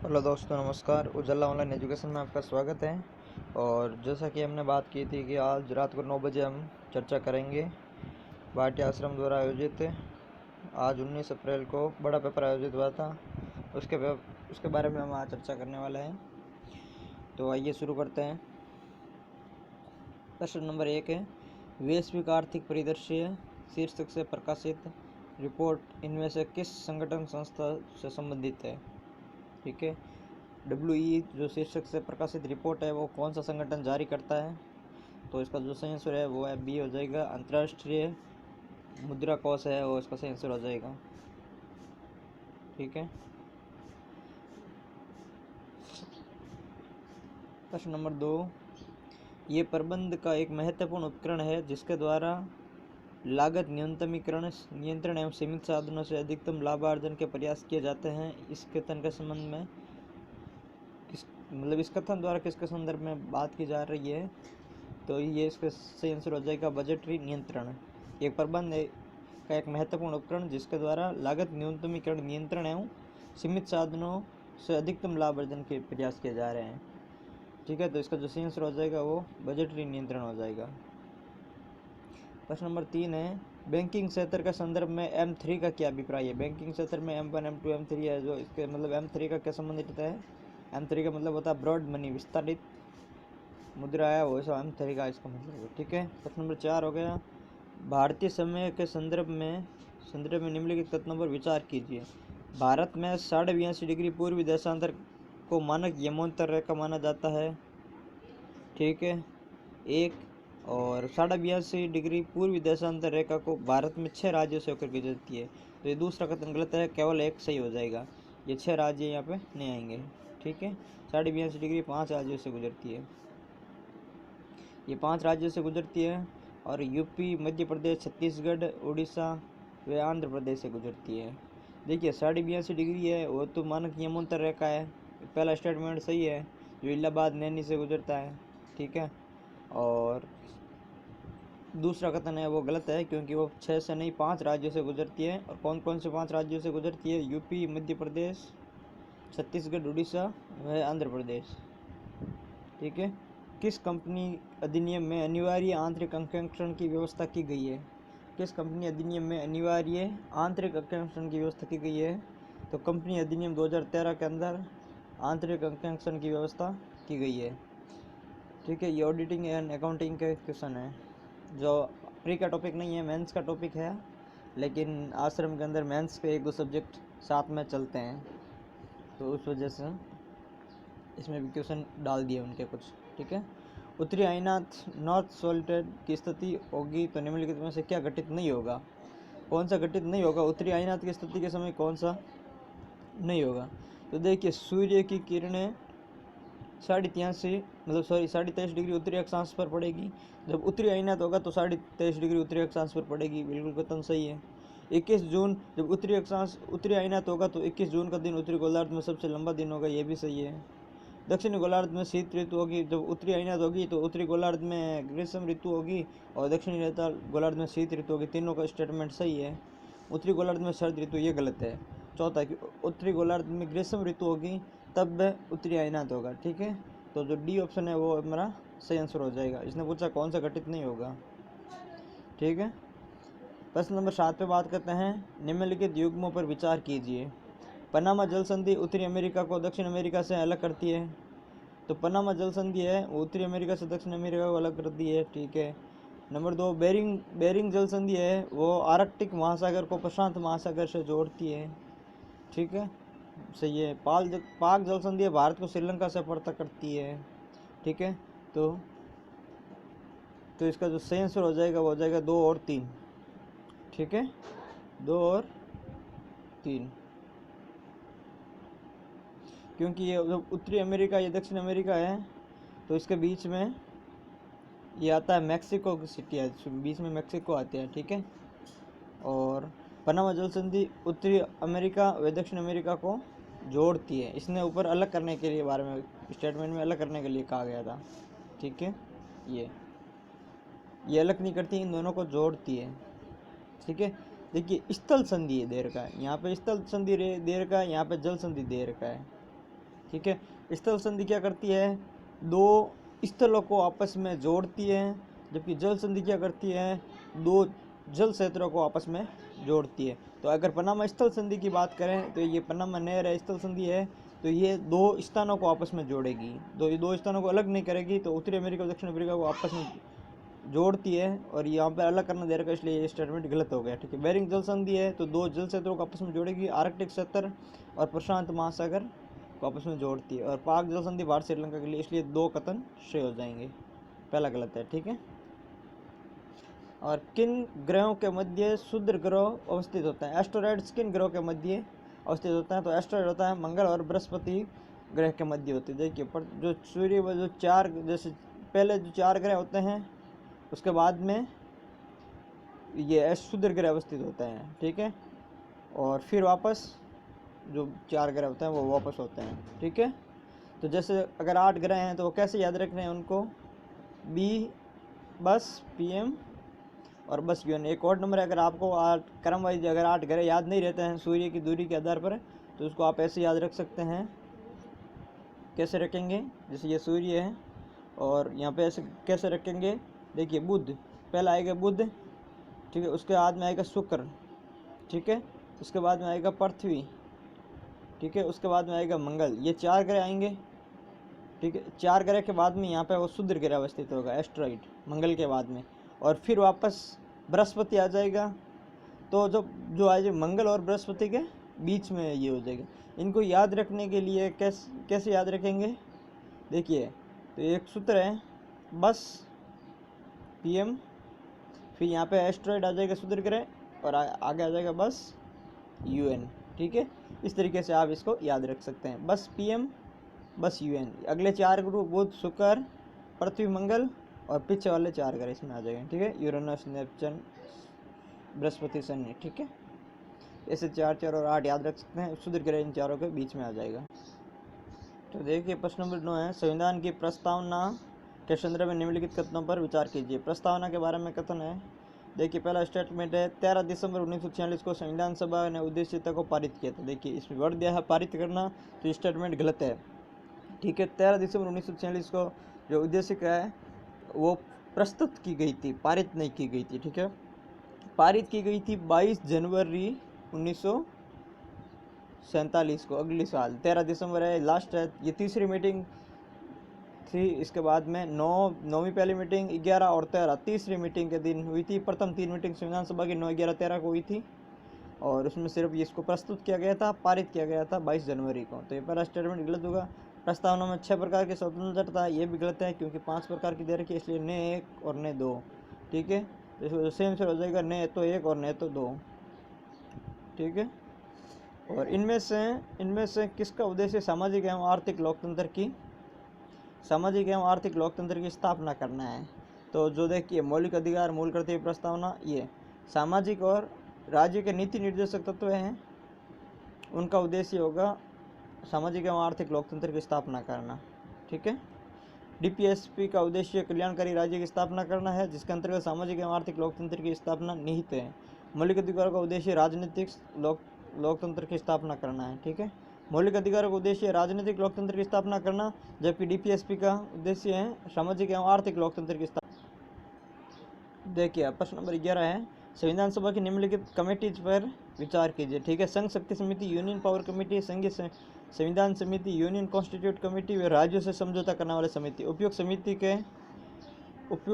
Hello दोस्तों, नमस्कार। उजाला online education में आपका स्वागत है। और जैसा कि हमने बात की थी कि आज रात को 9 बजे हम चर्चा करेंगे भाटी आश्रम द्वारा आयोजित आज 19 अप्रैल को बड़ा पेपर आयोजित हुआ था, उसके बारे में हम आज चर्चा करने वाले हैं। तो आइए शुरू करते हैं। प्रश्न नंबर 1 है, वैश्विक आर्थिक परिदृश्य शीर्षक से प्रकाशित रिपोर्ट इनमें से किस संगठन संस्था से संबंधित है? ठीक है, WE जो शीर्षक से प्रकाशित रिपोर्ट है वो कौन सा संगठन जारी करता है? तो इसका जो सही आंसर है वो है बी हो जाएगा, अंतर्राष्ट्रीय मुद्रा कोष है वो इसका सही आंसर हो जाएगा। ठीक है, प्रश्न नंबर 2, ये प्रबंध का एक महत्वपूर्ण उपकरण है जिसके द्वारा लागत न्यूनतमीकरण, नियंत्रण एवं सीमित साधनों से अधिकतम लाभार्जन के प्रयास किए जाते हैं। इस कथन के संबंध में इस कथन द्वारा किसके संदर्भ में बात की जा रही है? तो ये इसका सही आंसर हो जाएगा बजटरी नियंत्रण। एक प्रबंध का एक महत्वपूर्ण उपकरण जिसके द्वारा लागत न्यूनतमीकरण, नियंत्रण एवं सीमित साधनों से अधिकतम लाभ अर्जन के प्रयास किए जा रहे हैं। ठीक है, तो इसका जो सही आंसर हो जाएगा वो बजटरी नियंत्रण हो जाएगा। प्रश्न नंबर 3 है, बैंकिंग क्षेत्र के संदर्भ में M3 का क्या अभिप्राय है? बैंकिंग क्षेत्र में M1, M2, M3 है, जो इसके मतलब M3 का क्या संबंधित है? M3 का मतलब होता है ब्रॉड मनी, विस्तारित मुद्रा है वो M3 का इसका मतलब है। ठीक है, प्रश्न नंबर 4 हो गया, भारतीय समय के संदर्भ में निम्नलिखित कथनों पर विचार कीजिए। भारत में 82.5 डिग्री पूर्वी देशांतर को मानक यमोत्तर रेखा माना जाता है। ठीक है, एक और 82.5 डिग्री पूर्वी देशांतर रेखा को भारत में 6 राज्यों से होकर गुजरती है। तो ये दूसरा कथन गलत है, केवल एक सही हो जाएगा। ये 6 राज्य यहाँ पे नहीं आएंगे। ठीक है, 82.5 डिग्री 5 राज्यों से गुजरती है, ये 5 राज्यों से गुजरती है और यूपी, मध्य प्रदेश, छत्तीसगढ़, उड़ीसा व आंध्र प्रदेश से गुजरती है। देखिए 82.5 डिग्री है वो तो मानक यमोत्तर रेखा है, पहला स्टेटमेंट सही है, जो इलाहाबाद, नैनी से गुजरता है। ठीक है, और दूसरा कथन है वो गलत है क्योंकि वो 6 से नहीं 5 राज्यों से गुजरती है। और कौन कौन से 5 राज्यों से गुजरती है? यूपी, मध्य प्रदेश, छत्तीसगढ़, उड़ीसा व आंध्र प्रदेश। ठीक है, किस कंपनी अधिनियम में अनिवार्य आंतरिक अंकेक्षण की व्यवस्था की गई है? किस कंपनी अधिनियम में अनिवार्य आंतरिक अंकेक्षण की व्यवस्था की गई है? तो कंपनी अधिनियम 2013 के अंदर आंतरिक अंकेक्षण की व्यवस्था की गई है। ठीक है, ये ऑडिटिंग एंड अकाउंटिंग के क्वेश्चन है, जो प्री का टॉपिक नहीं है, मेंस का टॉपिक है, लेकिन आश्रम के अंदर मेंस के 1-2 सब्जेक्ट साथ में चलते हैं, तो उस वजह से इसमें भी क्वेश्चन डाल दिए उनके कुछ। ठीक है, उत्तरी आइनाथ नॉर्थ सोल्टेड की स्थिति होगी तो निम्नलिखित में से क्या घटित नहीं होगा? कौन सा घटित नहीं होगा? उत्तरी आइनाथ की स्थिति के समय कौन सा नहीं होगा? तो देखिए, सूर्य की किरणें 23.5 डिग्री उत्तरी अक्षांश पर पड़ेगी। जब उत्तरी आइनाथ होगा तो 23.5 डिग्री उत्तरी अक्षांश पर पड़ेगी, बिल्कुल कथन सही है। 21 जून जब उत्तरी आइनाथ होगा तो 21 जून का दिन उत्तरी गोलार्ध में सबसे लंबा दिन होगा, ये भी सही है। दक्षिणी गोलार्ध में शीत ऋतु होगी, जब उत्तरी आइनाथ होगी तो उत्तरी गोलार्ध में ग्रीष्म ऋतु होगी और दक्षिणी गोलार्ध में शीत ऋतु होगी, तीनों का स्टेटमेंट सही है। उत्तरी गोलार्ध में शरद ऋतु, ये गलत है। चौथा कि उत्तरी गोलार्ध में ग्रीष्म ऋतु होगी तब उत्तरी आइनाथ होगा। ठीक है, तो जो डी ऑप्शन है वो हमारा सही आंसर हो जाएगा। इसने पूछा कौन सा घटित नहीं होगा। ठीक है, प्रश्न नंबर 7 पे बात करते हैं, निम्नलिखित युग्मों पर विचार कीजिए। पनामा जल संधि उत्तरी अमेरिका को दक्षिण अमेरिका से अलग करती है। तो पनामा जल संधि है वो उत्तरी अमेरिका से दक्षिण अमेरिका को अलग करती है। ठीक है, नंबर 2 बेरिंग जल संधि है वो आर्कटिक महासागर को प्रशांत महासागर से जोड़ती है। ठीक है, सही है। पाक जल संधि है भारत को श्रीलंका से पृथक करती है। ठीक है, तो इसका जो सही आंसर हो जाएगा वो हो जाएगा 2 और 3। ठीक है, 2 और 3, क्योंकि ये जब उत्तरी अमेरिका ये दक्षिण अमेरिका है तो इसके बीच में ये आता है मैक्सिको की सिटी है, बीच में मैक्सिको आते हैं। ठीक है, और पनामा जल संधि उत्तरी अमेरिका व दक्षिण अमेरिका को जोड़ती है। इसने ऊपर अलग करने के लिए बारे में स्टेटमेंट में अलग करने के लिए कहा गया था। ठीक है, ये अलग नहीं करती, इन दोनों को जोड़ती है। ठीक है, देखिए स्थल संधि दे रखा है यहाँ पे, स्थल संधि दे रखा है यहाँ पे, जल संधि दे रखा है। ठीक है। स्थल संधि क्या करती है, दो स्थलों को आपस में जोड़ती है, जबकि जल संधि क्या करती है, दो जल क्षेत्रों को आपस में जोड़ती है। तो अगर पनामा स्थल संधि की बात करें तो ये पनामा नहर है, स्थल संधि है, तो ये दो स्थानों को आपस में जोड़ेगी, तो ये दो स्थानों को अलग नहीं करेगी, तो उत्तरी अमेरिका और दक्षिण अमेरिका को आपस में जोड़ती है, और यहाँ पे अलग करना दे रखा है, इसलिए ये स्टेटमेंट गलत हो गया, ठीक है। बेरिंग जल संधि है तो दो जल क्षेत्रों को आपस में जोड़ेगी, आर्कटिक क्षेत्र और प्रशांत महासागर को आपस में जोड़ती है। और पाक जल संधि भारत श्रीलंका के लिए, इसलिए दो कथन सही हो जाएंगे, पहला गलत है, ठीक है। और किन ग्रहों के मध्य क्षुद्र ग्रह अवस्थित होता है, एस्टेरॉइड्स किन ग्रहों के मध्य अवस्थित होता है, तो एस्टेरॉइड होता है मंगल और बृहस्पति ग्रह के मध्य होते हैं। देखिए पर जो सूर्य व जो चार, जैसे पहले जो चार ग्रह होते हैं उसके बाद में ये क्षुद्र ग्रह अवस्थित होते हैं, ठीक है, और फिर वापस जो चार ग्रह होते हैं वो वापस होते हैं, ठीक है। तो जैसे अगर 8 ग्रह हैं तो वो कैसे याद रखने हैं उनको, बी बस PM और बस यूएन। एक और नंबर है, अगर आपको क्रम वाइज अगर 8 ग्रह याद नहीं रहते हैं सूर्य की दूरी के आधार पर, तो उसको आप ऐसे याद रख सकते हैं। कैसे रखेंगे, जैसे ये सूर्य है और यहाँ पे ऐसे कैसे रखेंगे, देखिए बुध, पहला आएगा बुध, ठीक है, उसके बाद में आएगा शुक्र, ठीक है, उसके बाद में आएगा पृथ्वी, ठीक है, उसके बाद में आएगा मंगल, ये 4 ग्रह आएंगे, ठीक है। 4 ग्रह के बाद में यहाँ पे वो क्षुद्र ग्रह अवस्थित होगा, एस्टेरॉइड, मंगल के बाद में, और फिर वापस बृहस्पति आ जाएगा। तो जो आज मंगल और बृहस्पति के बीच में ये हो जाएगा। इनको याद रखने के लिए कैसे याद रखेंगे, देखिए, तो एक सूत्र है बस PM, फिर यहाँ पे एस्टेरॉइड आ जाएगा क्षुद्र ग्रह, और आगे आ जाएगा बस UN, ठीक है। इस तरीके से आप इसको याद रख सकते हैं, बस PM बस UN। अगले 4 ग्रुप बुध शुक्र पृथ्वी मंगल, और पीछे वाले 4 ग्रह इसमें आ जाएंगे, ठीक है, यूरेनस नेपच्यून बृहस्पति शनि, ठीक है। ऐसे 4 4 और 8 याद रख सकते हैं, क्षुद्र ग्रह इन चारों के बीच में आ जाएगा। तो देखिए प्रश्न नंबर 9 है, संविधान की प्रस्तावना के संदर्भ में निम्नलिखित कथनों पर विचार कीजिए। प्रस्तावना के बारे में कथन है, देखिए पहला स्टेटमेंट है, 13 दिसंबर 1946 को संविधान सभा ने उद्देश्यता को पारित किया था। देखिए इसमें वर्ड दिया है पारित करना, तो स्टेटमेंट गलत है, ठीक है। 13 दिसंबर 1946 को जो उद्देशिका है वो प्रस्तुत की गई थी, पारित नहीं की गई थी, ठीक है। पारित की गई थी 22 जनवरी 1947 को, अगले साल 13 दिसंबर है, लास्ट है, ये तीसरी मीटिंग थी। इसके बाद में 9वीं पहली मीटिंग, 11 और 13 तीसरी मीटिंग के दिन हुई थी। प्रथम 3 मीटिंग संविधान सभा की 9, 11, 13 को हुई थी, और उसमें सिर्फ इसको प्रस्तुत किया गया था, पारित किया गया था 22 जनवरी को। तो ये पहला स्टेटमेंट गलत होगा। प्रस्तावना में 6 प्रकार की स्वतंत्रता, ये भी गलत है, क्योंकि 5 प्रकार की दे रखी है, इसलिए न 1 और न 2, ठीक है। इसको सेम से हो जाएगा, न तो 1 और न तो 2, ठीक है। और इनमें से किसका उद्देश्य सामाजिक एवं आर्थिक लोकतंत्र की स्थापना करना है। तो जो देखिए मौलिक अधिकार मूल कर्तव्य प्रस्तावना, ये सामाजिक और राज्य के नीति निर्देशक तत्व हैं, उनका उद्देश्य होगा सामाजिक एवं आर्थिक लोकतंत्र की स्थापना करना, ठीक है। DPSP का उद्देश्य कल्याणकारी राज्य की स्थापना करना है, जिसके अंतर्गत सामाजिक एवं आर्थिक लोकतंत्र की स्थापना निहित है। मौलिक अधिकारों का उद्देश्य राजनीतिक लोकतंत्र की स्थापना करना है, ठीक है। मौलिक अधिकारों का उद्देश्य राजनीतिक लोकतंत्र की स्थापना करना, जबकि DPSP का उद्देश्य है सामाजिक एवं आर्थिक लोकतंत्र की स्थापना। देखिए प्रश्न नंबर 11 है, संविधान सभा की निम्नलिखित कमेटीज पर विचार कीजिए, ठीक है। संघ शक्ति समिति, यूनियन पावर कमेटी, संघीय संविधान समिति, यूनियन कॉन्स्टिट्यूट कमेटी व राज्यों से समझौता करने वाली समिति। उपयुक्त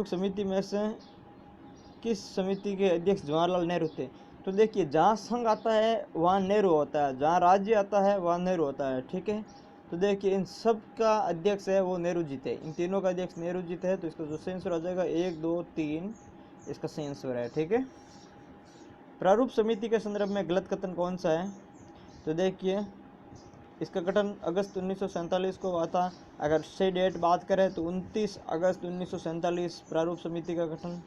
समिति में से किस समिति के अध्यक्ष जवाहरलाल नेहरू थे। तो देखिए जहाँ संघ आता है वहाँ नेहरू होता है, जहाँ राज्य आता है वहाँ नेहरू होता है, ठीक है। तो देखिए इन सब का अध्यक्ष है वो नेहरू जी थे, इन तीनों का अध्यक्ष नेहरू जी थे। तो इसका जो सही आंसर हो जाएगा 1 2 3, इसका सही आंसर है, ठीक है। प्रारूप समिति के संदर्भ में गलत कथन कौन सा है, तो देखिए इसका गठन अगस्त 1947 को हुआ था। अगर सही डेट बात करें तो 29 अगस्त 1947 प्रारूप समिति का गठन,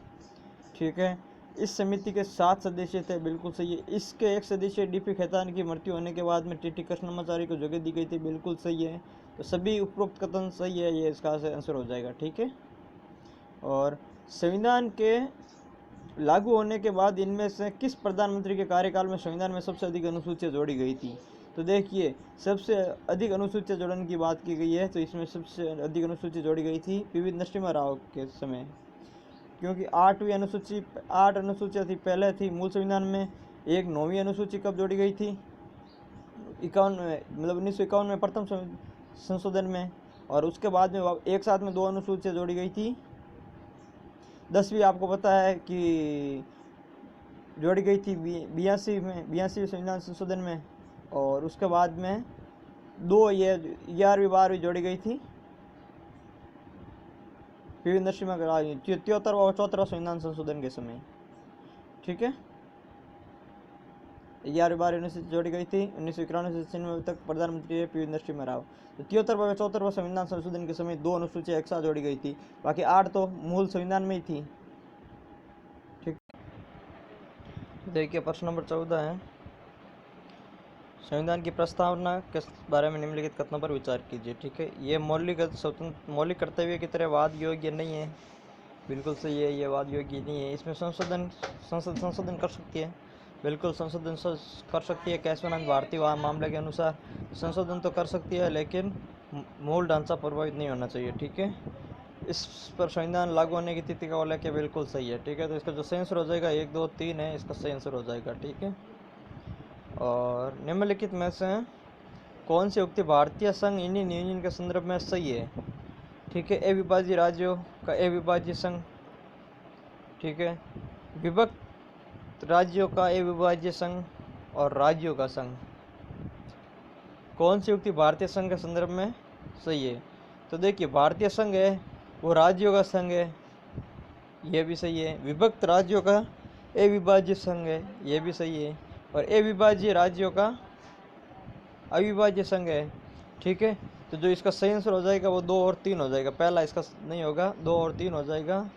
ठीक है। इस समिति के 7 सदस्य थे, बिल्कुल सही है। इसके एक सदस्य DP खेतान की मृत्यु होने के बाद में TT कृष्णमाचारी को जगह दी गई थी, बिल्कुल सही है। तो सभी उपरोक्त कथन सही है, ये इसका आंसर हो जाएगा, ठीक है। और संविधान के लागू होने के बाद इनमें से किस प्रधानमंत्री के कार्यकाल में संविधान में सबसे अधिक अनुसूचियाँ जोड़ी गई थी। तो देखिए सबसे अधिक अनुसूचियाँ जोड़ने की बात की गई है, तो इसमें सबसे अधिक अनुसूची जोड़ी गई थी पीवी नरसिम्हा राव के समय, क्योंकि 8 अनुसूचियाँ थी पहले थी मूल संविधान में। एक 9वीं अनुसूची कब जोड़ी गई थी? 51 में, मतलब 1951 में प्रथम संशोधन में, और उसके बाद में एक साथ में 2 अनुसूचियाँ जोड़ी गई थी। 10वीं आपको पता है कि जोड़ी गई थी 82 संविधान संशोधन में, और उसके बाद में 2 ये 11वीं 12वीं जोड़ी गई थी पीवी नरसिम्हा राव 73वां और 74वां संविधान संशोधन के समय। ठीक है, 11वीं 12वीं अनुसूची जोड़ी गई थी। 1991 से 96 तक प्रधानमंत्री है पीवी नरसिम्हा राव। तो 73वां 74वां संविधान संशोधन के समय 2 अनुसूचियाँ एक साथ जोड़ी गई थी, बाकी 8 तो मूल संविधान में ही थी। ठीक, देखिए प्रश्न नंबर 14 है, संविधान की प्रस्तावना के बारे में निम्नलिखित कथनों पर विचार कीजिए। ठीक है, ये मौलिक कर्तव्य की तरह वाद योग्य नहीं है। बिल्कुल सही है, ये वाद योग्य नहीं है। इसमें संशोधन कर सकती है, बिल्कुल संशोधन कर सकती है। केशवानंद भारती मामले के अनुसार संशोधन तो कर सकती है, लेकिन मूल ढांचा प्रभावित नहीं होना चाहिए। ठीक है, इस पर संविधान लागू होने की तिथि का उल्लेख बिल्कुल सही है। ठीक है, तो इसका जो सही आंसर हो जाएगा 1 2 3 है, इसका सही आंसर हो जाएगा। ठीक है, और निम्नलिखित में से कौन सी उक्ति भारतीय संघ इंडियन यूनियन के संदर्भ में सही है? ठीक है, अविभाज्य राज्यों का अविभाज्य संघ, ठीक है, विभक्त राज्यों का अविभाज्य संघ और राज्यों का संघ। कौन सी उक्ति भारतीय संघ के संदर्भ में सही है? तो देखिए भारतीय संघ है वो राज्यों का संघ है, यह भी सही है। विभक्त राज्यों का अविभाज्य संघ है, यह भी सही है। और अविभाज्य राज्यों का अविभाज्य संघ है। ठीक है, तो जो इसका सही आंसर हो जाएगा वो 2 और 3 हो जाएगा। पहला इसका नहीं होगा, 2 और 3 हो जाएगा।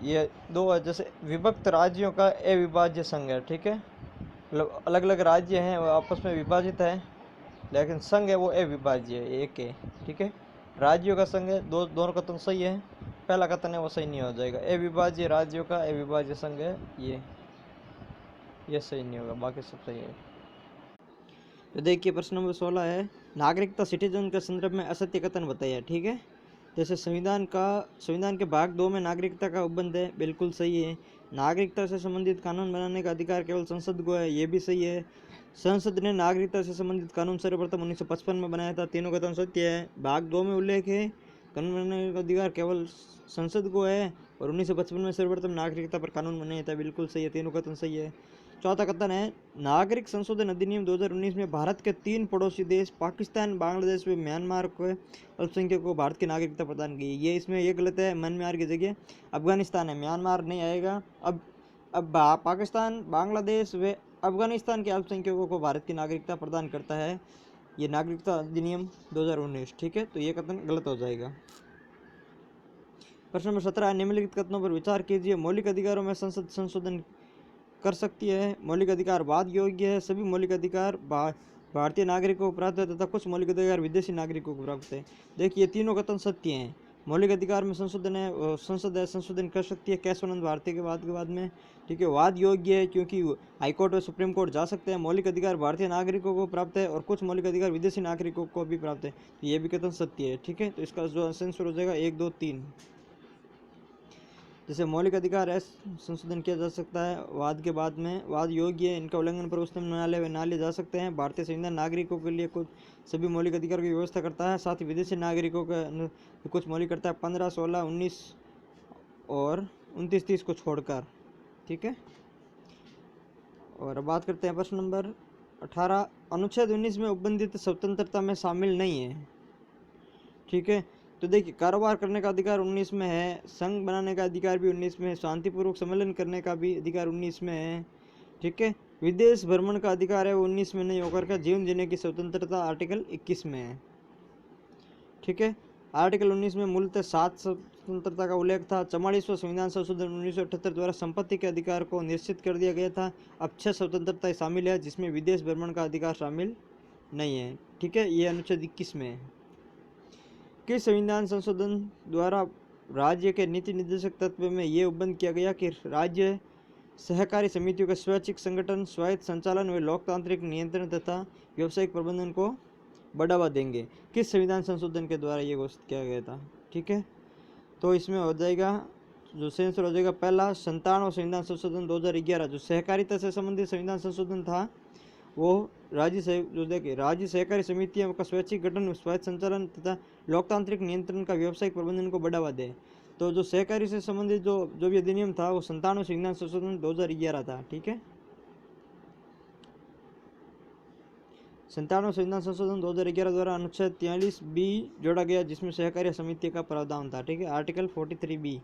ये 2 जैसे विभक्त राज्यों का अविभाज्य संघ है। ठीक है, मतलब अलग अलग राज्य हैं वो आपस में विभाजित है, लेकिन संघ है वो अविभाज्य है, एक है। ठीक है, राज्यों का संघ है, दोनों कथन सही है। पहला कथन है वो सही नहीं हो जाएगा। अविभाज्य राज्यों का अविभाज्य संघ है, ये सही नहीं होगा, बाकी सब सही है। तो देखिए प्रश्न नंबर 16 है, नागरिकता सिटीजन के संदर्भ में असत्य कथन बताइए। ठीक है, जैसे संविधान के भाग 2 में नागरिकता का उपबंध है, बिल्कुल सही है। नागरिकता से संबंधित कानून बनाने का अधिकार केवल संसद को है, ये भी सही है। संसद ने नागरिकता से संबंधित कानून सर्वप्रथम 1955 में बनाया था, तीनों कथन सत्य है। भाग 2 में उल्लेख है कानून बनाने का अधिकार केवल संसद को है, और 1955 में सर्वप्रथम नागरिकता पर कानून बनाया था, बिल्कुल सही है, तीनों कथन सही है। चौथा कथन है, नागरिक संशोधन अधिनियम 2019 में भारत के 3 पड़ोसी देश पाकिस्तान, बांग्लादेश व म्यांमार को अल्पसंख्यकों को भारत की नागरिकता प्रदान की। ये इसमें ये गलत है, म्यांमार की जगह अफगानिस्तान है, म्यांमार नहीं आएगा। अब पाकिस्तान, बांग्लादेश व अफगानिस्तान के अल्पसंख्यकों को भारत की नागरिकता प्रदान करता है ये नागरिकता अधिनियम 2019। ठीक है, तो ये कथन गलत हो जाएगा। प्रश्न नंबर 17, निम्नलिखित कथनों पर विचार कीजिए। मौलिक अधिकारों में संसद संशोधन कर सकती है। मौलिक अधिकार वाद योग्य है। सभी मौलिक अधिकार भारतीय नागरिकों को प्राप्त है तथा कुछ मौलिक अधिकार विदेशी नागरिकों को प्राप्त है। देखिए तीनों कथन सत्य हैं। मौलिक अधिकार में संशोधन है, संशोधन कर सकती है केशवानंद भारती के बाद में। ठीक है, वाद योग्य है क्योंकि हाईकोर्ट और सुप्रीम कोर्ट जा सकते हैं। मौलिक अधिकार भारतीय नागरिकों को प्राप्त है और कुछ मौलिक अधिकार विदेशी नागरिकों को भी प्राप्त है, तो ये भी कथन सत्य है। ठीक है, तो इसका जो आंसर हो जाएगा 1 2 3। जैसे मौलिक अधिकार है संशोधन किया जा सकता है वाद के बाद में, वाद योग्य है, इनका उल्लंघन पर उच्चतम न्यायालय में ना ले जा सकते हैं। भारतीय संविधान नागरिकों के लिए कुछ सभी मौलिक अधिकार की व्यवस्था करता है, साथ ही विदेशी नागरिकों का कुछ मौलिक करता है, 15, 16, 19 और 29, 30 को छोड़कर। ठीक है, और अब बात करते हैं प्रश्न नंबर 18, अनुच्छेद 19 में उपबंधित स्वतंत्रता में शामिल नहीं है। ठीक है, तो देखिए कारोबार करने का अधिकार 19 में है, संघ बनाने का अधिकार भी 19 में है, शांतिपूर्वक सम्मेलन करने का भी अधिकार 19 में है। ठीक है, विदेश भ्रमण का अधिकार है वो 19 में नहीं होकर के जीवन जीने की स्वतंत्रता आर्टिकल 21 में है। ठीक है, आर्टिकल 19 में मूलतः 7 स्वतंत्रता का उल्लेख था। 44वां संविधान संशोधन 1978 द्वारा संपत्ति के अधिकार को निश्चित कर दिया गया था। अब 6 स्वतंत्रताएं शामिल है जिसमें विदेश भ्रमण का अधिकार शामिल नहीं है। ठीक है, ये अनुच्छेद 21 में है। किस संविधान संशोधन द्वारा राज्य के नीति निर्देशक तत्व में यह उपबंध किया गया कि राज्य सहकारी समितियों के स्वैच्छिक संगठन, स्वायत्त संचालन व लोकतांत्रिक नियंत्रण तथा व्यावसायिक प्रबंधन को बढ़ावा देंगे। किस संविधान संशोधन के द्वारा ये घोषित किया गया था? ठीक है, तो इसमें हो जाएगा जो सेंसर हो जाएगा पहला 97 संविधान संशोधन 2011। जो सहकारिता से संबंधित संविधान संशोधन था वो राज्य सहकारी समितियों का स्वैच्छिक गठन, स्वायत्त संचालन तथा लोकतांत्रिक नियंत्रण का व्यावसायिक प्रबंधन को बढ़ावा दे। तो जो सहकारी से संबंधित जो भी अधिनियम था वो 97 संविधान संशोधन 2011 था। ठीक है, 97 संविधान संशोधन 2011 द्वारा अनुच्छेद 43B जोड़ा गया जिसमें सहकारी समिति का प्रावधान था। ठीक है, आर्टिकल 43B।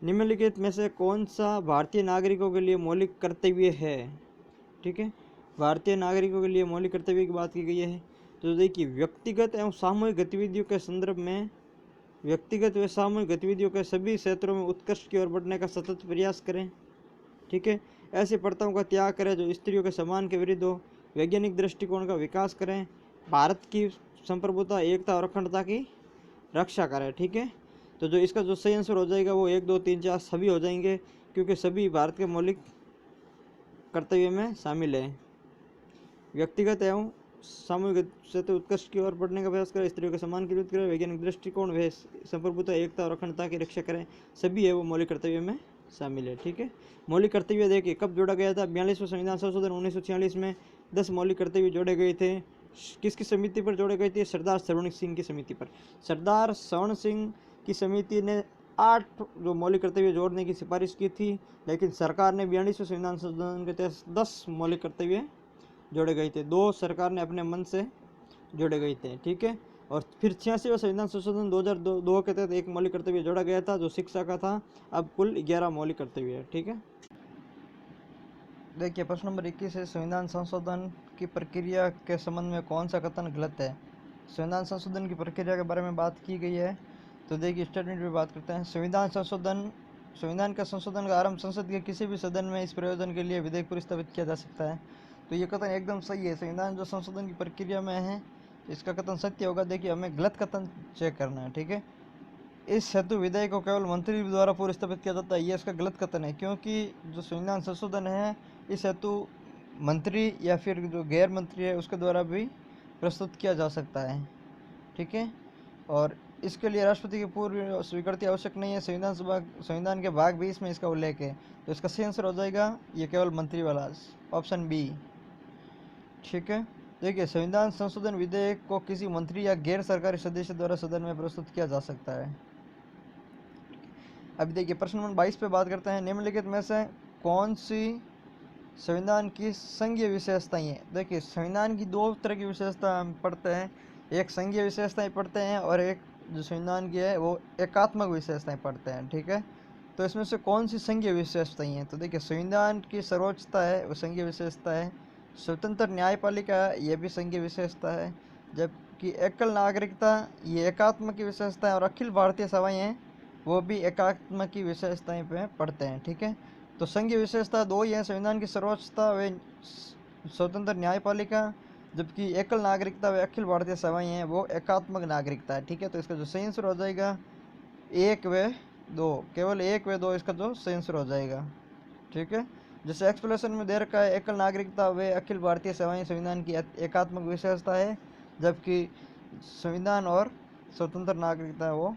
निम्नलिखित में से कौन सा भारतीय नागरिकों के लिए मौलिक कर्तव्य है? ठीक है, भारतीय नागरिकों के लिए मौलिक कर्तव्य की बात की गई है। तो देखिए, व्यक्तिगत एवं सामूहिक गतिविधियों के संदर्भ में व्यक्तिगत व सामूहिक गतिविधियों के सभी क्षेत्रों में उत्कृष्ट की ओर बढ़ने का सतत प्रयास करें। ठीक है, ऐसी प्रथाओं का त्याग करें जो स्त्रियों के सम्मान के विरुद्ध हो। वैज्ञानिक दृष्टिकोण का विकास करें। भारत की संप्रभुता, एकता और अखंडता की रक्षा करें। ठीक है, तो जो इसका जो सही आंसर हो जाएगा वो 1, 2, 3, 4 सभी हो जाएंगे, क्योंकि सभी भारत के मौलिक कर्तव्य में शामिल है। व्यक्तिगत एवं सामूहिक से तो उत्कृष्ट की ओर बढ़ने का प्रयास करें, स्त्रियों के सम्मान की विरुद्ध करें, वैज्ञानिक दृष्टिकोण व संप्रभुता, एकता और अखंडता की रक्षा करें, सभी है वो मौलिक कर्तव्य में शामिल है। ठीक है, मौलिक कर्तव्य देखिए कब जोड़ा गया था? 42वां संविधान संशोधन 1946 में 10 मौलिक कर्तव्य जोड़े गए थे। किसकी समिति पर जोड़े गए थे? सरदार सरवण सिंह की समिति पर। सरदार सरवण सिंह की समिति ने 8 जो मौलिक कर्तव्य जोड़ने की सिफारिश की थी, लेकिन सरकार ने 42वें संविधान संशोधन के तहत 10 मौलिक कर्तव्य जोड़े गए थे। 2 सरकार ने अपने मन से जोड़े गए थे। ठीक है, और फिर 86वां संविधान संशोधन 2002 के तहत 1 मौलिक कर्तव्य जोड़ा गया था जो शिक्षा का था। अब कुल 11 मौलिक कर्तव्य है। ठीक है, देखिए प्रश्न नंबर 21 है, संविधान संशोधन की प्रक्रिया के संबंध में कौन सा कथन गलत है? संविधान संशोधन की प्रक्रिया के बारे में बात की गई है। तो देखिए स्टेटमेंट में बात करते हैं। संविधान का संशोधन का आरंभ संसद के किसी भी सदन में इस प्रयोजन के लिए विधेयक प्रस्तावित किया जा सकता है। तो ये कथन एकदम सही है। संविधान जो संशोधन की प्रक्रिया में है इसका कथन सत्य होगा। देखिए हमें गलत कथन चेक करना है। ठीक है, इस हेतु विधेयक को केवल मंत्री द्वारा प्रस्तावित किया जाता है, ये इसका गलत कथन है, क्योंकि जो संविधान संशोधन है इस हेतु मंत्री या फिर जो गैर मंत्री है उसके द्वारा भी प्रस्तुत किया जा सकता है। ठीक है, और इसके लिए राष्ट्रपति की पूर्व स्वीकृति आवश्यक नहीं है। संविधान के भाग 20 में इसका उल्लेख है। तो इसका सही आंसर हो जाएगा ये केवल मंत्री वाला, ऑप्शन बी। ठीक है, देखिए संविधान संशोधन विधेयक को किसी मंत्री या गैर सरकारी सदस्य द्वारा सदन में प्रस्तुत किया जा सकता है। अभी देखिए प्रश्न नंबर 22 पे बात करते हैं। निम्नलिखित में से कौन सी संविधान की संघीय विशेषताएं हैं? देखिए संविधान की 2 तरह की विशेषता हम पढ़ते हैं, एक संघीय विशेषताएं पढ़ते हैं और एक जो संविधान की है वो एकात्मक विशेषताएं पढ़ते हैं। ठीक है, तो इसमें से कौन सी संघीय विशेषताएं हैं? तो देखिए संविधान की सर्वोच्चता है वो संघीय विशेषता है। स्वतंत्र न्यायपालिका ये भी संघीय विशेषता है। जबकि एकल नागरिकता ये एकात्मक की विशेषता है, और अखिल भारतीय सेवाएं हैं वो भी एकात्मक की विशेषताएं पे पढ़ते हैं। ठीक है, तो संघीय विशेषता 2 ही है, संविधान की सर्वोच्चता व स्वतंत्र न्यायपालिका, जबकि एकल नागरिकता व अखिल भारतीय सेवाएं हैं वो एकात्मक नागरिकता है। ठीक है, तो इसका जो सही आंसर हो जाएगा 1 व 2, केवल 1 व 2 इसका जो सही आंसर हो जाएगा। ठीक है, जैसे एक्सप्लेनेशन में दे रखा है, एकल नागरिकता व अखिल भारतीय सेवाएं संविधान की एकात्मक विशेषता है, जबकि संविधान और स्वतंत्र नागरिकता वो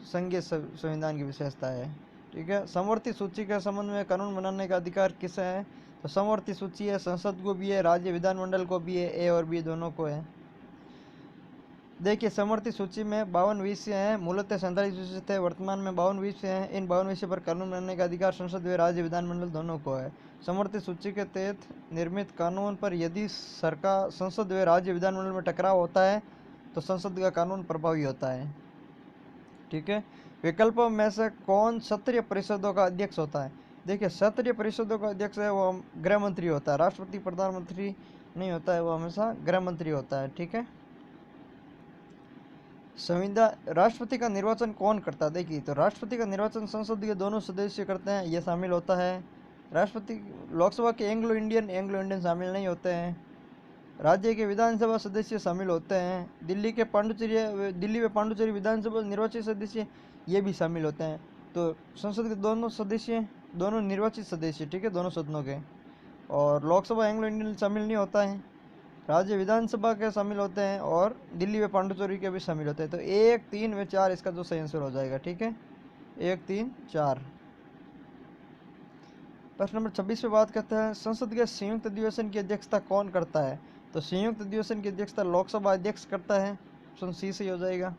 संघीय संविधान की विशेषता है। ठीक है, समवर्ती सूची के संबंध में कानून बनाने का अधिकार किसे है? तो समवर्ती सूची है संसद को भी है, राज्य विधानमंडल को भी है, ए और बी दोनों को है। देखिए समवर्ती सूची में 52 विषय हैं, मूलतः 47 विषय थे, वर्तमान में 52 विषय हैं। इन 52 विषय पर कानून बनाने का अधिकार संसद व राज्य विधानमंडल दोनों को है। समवर्ती सूची के तहत निर्मित कानून पर यदि सरकार संसद व राज्य विधानमंडल में टकराव होता है तो संसद का कानून प्रभावी होता है। ठीक है, विकल्पों में से कौन क्षेत्रीय परिषदों का अध्यक्ष होता है? देखिए क्षेत्रीय परिषदों का अध्यक्ष है वो गृह मंत्री होता है, राष्ट्रपति प्रधानमंत्री नहीं होता है, वो हमेशा गृह मंत्री होता है। ठीक है, संविधान राष्ट्रपति का निर्वाचन कौन करता है? देखिए तो राष्ट्रपति का निर्वाचन संसद के दोनों सदस्य करते हैं, ये शामिल होता है। राष्ट्रपति लोकसभा के एंग्लो इंडियन शामिल नहीं होते हैं। राज्य के विधानसभा सदस्य शामिल होते हैं। दिल्ली व पांडुचेरी विधानसभा निर्वाचित सदस्य ये भी शामिल होते हैं। तो संसद के दोनों सदस्य, दोनों निर्वाचित सदस्य, ठीक है, दोनों सदनों के, और लोकसभा एंग्लो इंडियन शामिल नहीं होता है, राज्य विधानसभा के शामिल होते हैं, और दिल्ली व पांडुचेरी के भी शामिल होते हैं। तो 1, 3 व 4 इसका जो सही आंसर हो जाएगा, ठीक है, 1, 3, 4। प्रश्न नंबर 26 पे बात करते हैं, संसद के संयुक्त अधिवेशन की अध्यक्षता कौन करता है? तो संयुक्त अधिवेशन की अध्यक्षता लोकसभा अध्यक्ष करता है, ऑप्शन सी सही हो जाएगा,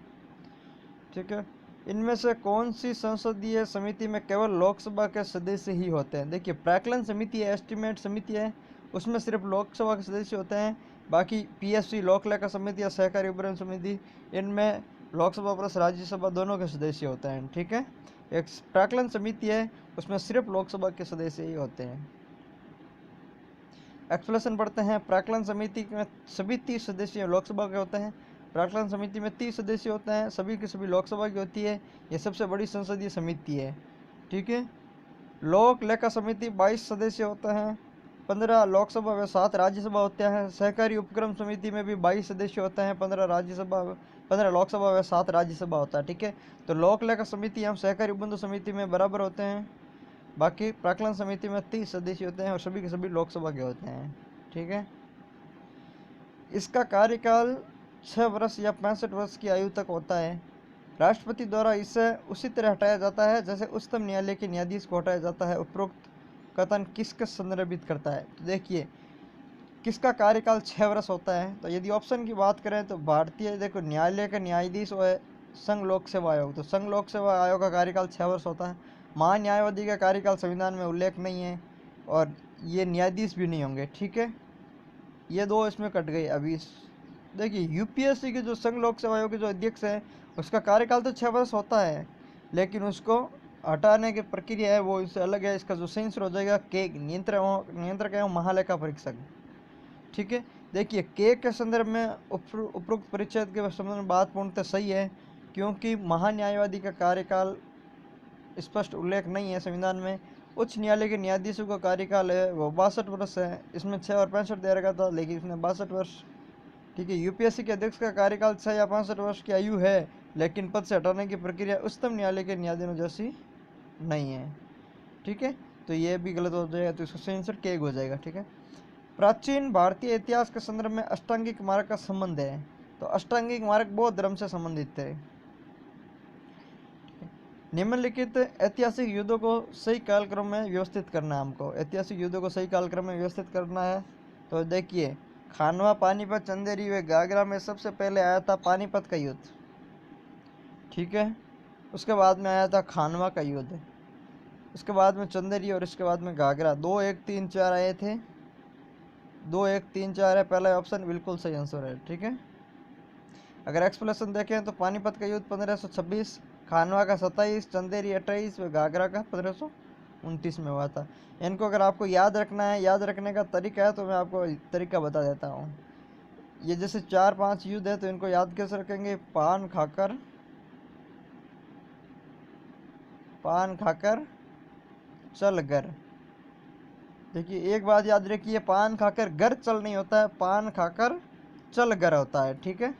ठीक है। इनमें से कौन सी संसदीय समिति में केवल लोकसभा के सदस्य ही होते हैं? देखिए, प्राक्कलन समिति है, एस्टीमेट समिति है, उसमें सिर्फ लोकसभा के सदस्य होते हैं। बाकी पीएससी, लोक लेखा समिति या सहकारी उपक्रम समिति, इनमें लोकसभा प्लस राज्यसभा दोनों के सदस्य होते हैं, ठीक है। एक प्राक्कलन समिति है, उसमें सिर्फ लोकसभा के सदस्य ही होते हैं। एक्सप्लेनेशन पढ़ते हैं। प्राक्कलन समिति में सभी 30 सदस्य लोकसभा के होते हैं। प्राक्कलन समिति में 30 सदस्य होते हैं, सभी की सभी लोकसभा की होती है। ये सबसे बड़ी संसदीय समिति है, ठीक है। लोक लेखा समिति 22 सदस्य होते हैं, 15 लोकसभा व 7 राज्यसभा होते हैं। सहकारी उपक्रम समिति में भी 22 सदस्य होते हैं, 15 लोकसभा व 7 राज्यसभा होता है, ठीक है। तो लोक लेखा समिति हम सहकारी उपबंधु समिति में बराबर होते हैं। बाकी प्राक्कलन समिति में 30 सदस्य होते हैं और सभी के सभी लोकसभा के होते हैं, ठीक है। इसका कार्यकाल 6 वर्ष या 65 वर्ष की आयु तक होता है। राष्ट्रपति द्वारा इसे उसी तरह हटाया जाता है जैसे उच्चतम न्यायालय के न्यायाधीश को हटाया जाता है। उपरोक्त कथन किसके संदर्भित करता है? तो देखिए, किसका कार्यकाल 6 वर्ष होता है? तो यदि ऑप्शन की बात करें तो भारतीय, देखो, न्यायालय का न्यायाधीश और संघ लोक सेवा आयोग, तो संघ लोक सेवा आयोग का कार्यकाल 6 वर्ष होता है। महान्यायवादी का कार्यकाल संविधान में उल्लेख नहीं है और ये न्यायाधीश भी नहीं होंगे, ठीक है। ये दो इसमें कट गए। अभी देखिए, यूपीएससी के जो संघ लोक सेवा आयोग के जो अध्यक्ष है उसका कार्यकाल तो 6 वर्ष होता है, लेकिन उसको हटाने की प्रक्रिया है वो इससे अलग है। इसका जो सही आंसर हो जाएगा के, नियंत्रक एवं महालेखा परीक्षक, ठीक है। देखिए, के संदर्भ में उपरोक्त परिच्छेद के संबंध में बात पूर्णतः सही है, क्योंकि महान्यायवादी का कार्यकाल स्पष्ट उल्लेख नहीं है संविधान में। उच्च न्यायालय के न्यायाधीशों का कार्यकाल है वो 62 वर्ष है। इसमें 6 और 65 दे रखा था, लेकिन इसमें 62 वर्ष, ठीक है। यूपीएससी के अध्यक्ष का कार्यकाल 6 या 65 वर्ष की आयु है, लेकिन पद से हटाने की प्रक्रिया उच्चतम न्यायालय के न्यायाधीशों जैसी नहीं है, ठीक है। तो ये भी गलत हो जाएगा, तो इसका सही आंसर के हो जाएगा, ठीक है। प्राचीन भारतीय इतिहास के संदर्भ में अष्टांगिक मार्ग का संबंध है। तो अष्टांगिक मार्ग बौद्ध धर्म से संबंधित है। निम्नलिखित ऐतिहासिक युद्धों को सही कालक्रम में व्यवस्थित करना है हमको। ऐतिहासिक युद्धों को सही कालक्रम में व्यवस्थित करना है। तो देखिए, खानवा, पानीपत, चंदेरी व घाघरा में सबसे पहले आया था पानीपत का युद्ध, ठीक है। उसके बाद में आया था खानवा का युद्ध, उसके बाद में चंदेरी और इसके बाद में घाघरा। 2, 1, 3, 4 आए थे। 2, 1, 3, 4 है, पहला ऑप्शन बिल्कुल सही आंसर है, ठीक है। अगर एक्सप्लेनेशन देखें तो पानीपत का युद्ध 1526, खानवा का 27, चंदेरी 28 व घाघरा का 1529 में हुआ था। इनको अगर आपको याद रखना है, याद रखने का तरीका है, तो मैं आपको तरीका बता देता हूँ। ये जैसे 4-5 युद्ध है, तो इनको याद कैसे रखेंगे? पान खाकर चल घर। देखिए, एक बात याद रखिए, पान खाकर घर चल नहीं होता है, पान खाकर चल घर होता है, ठीक है।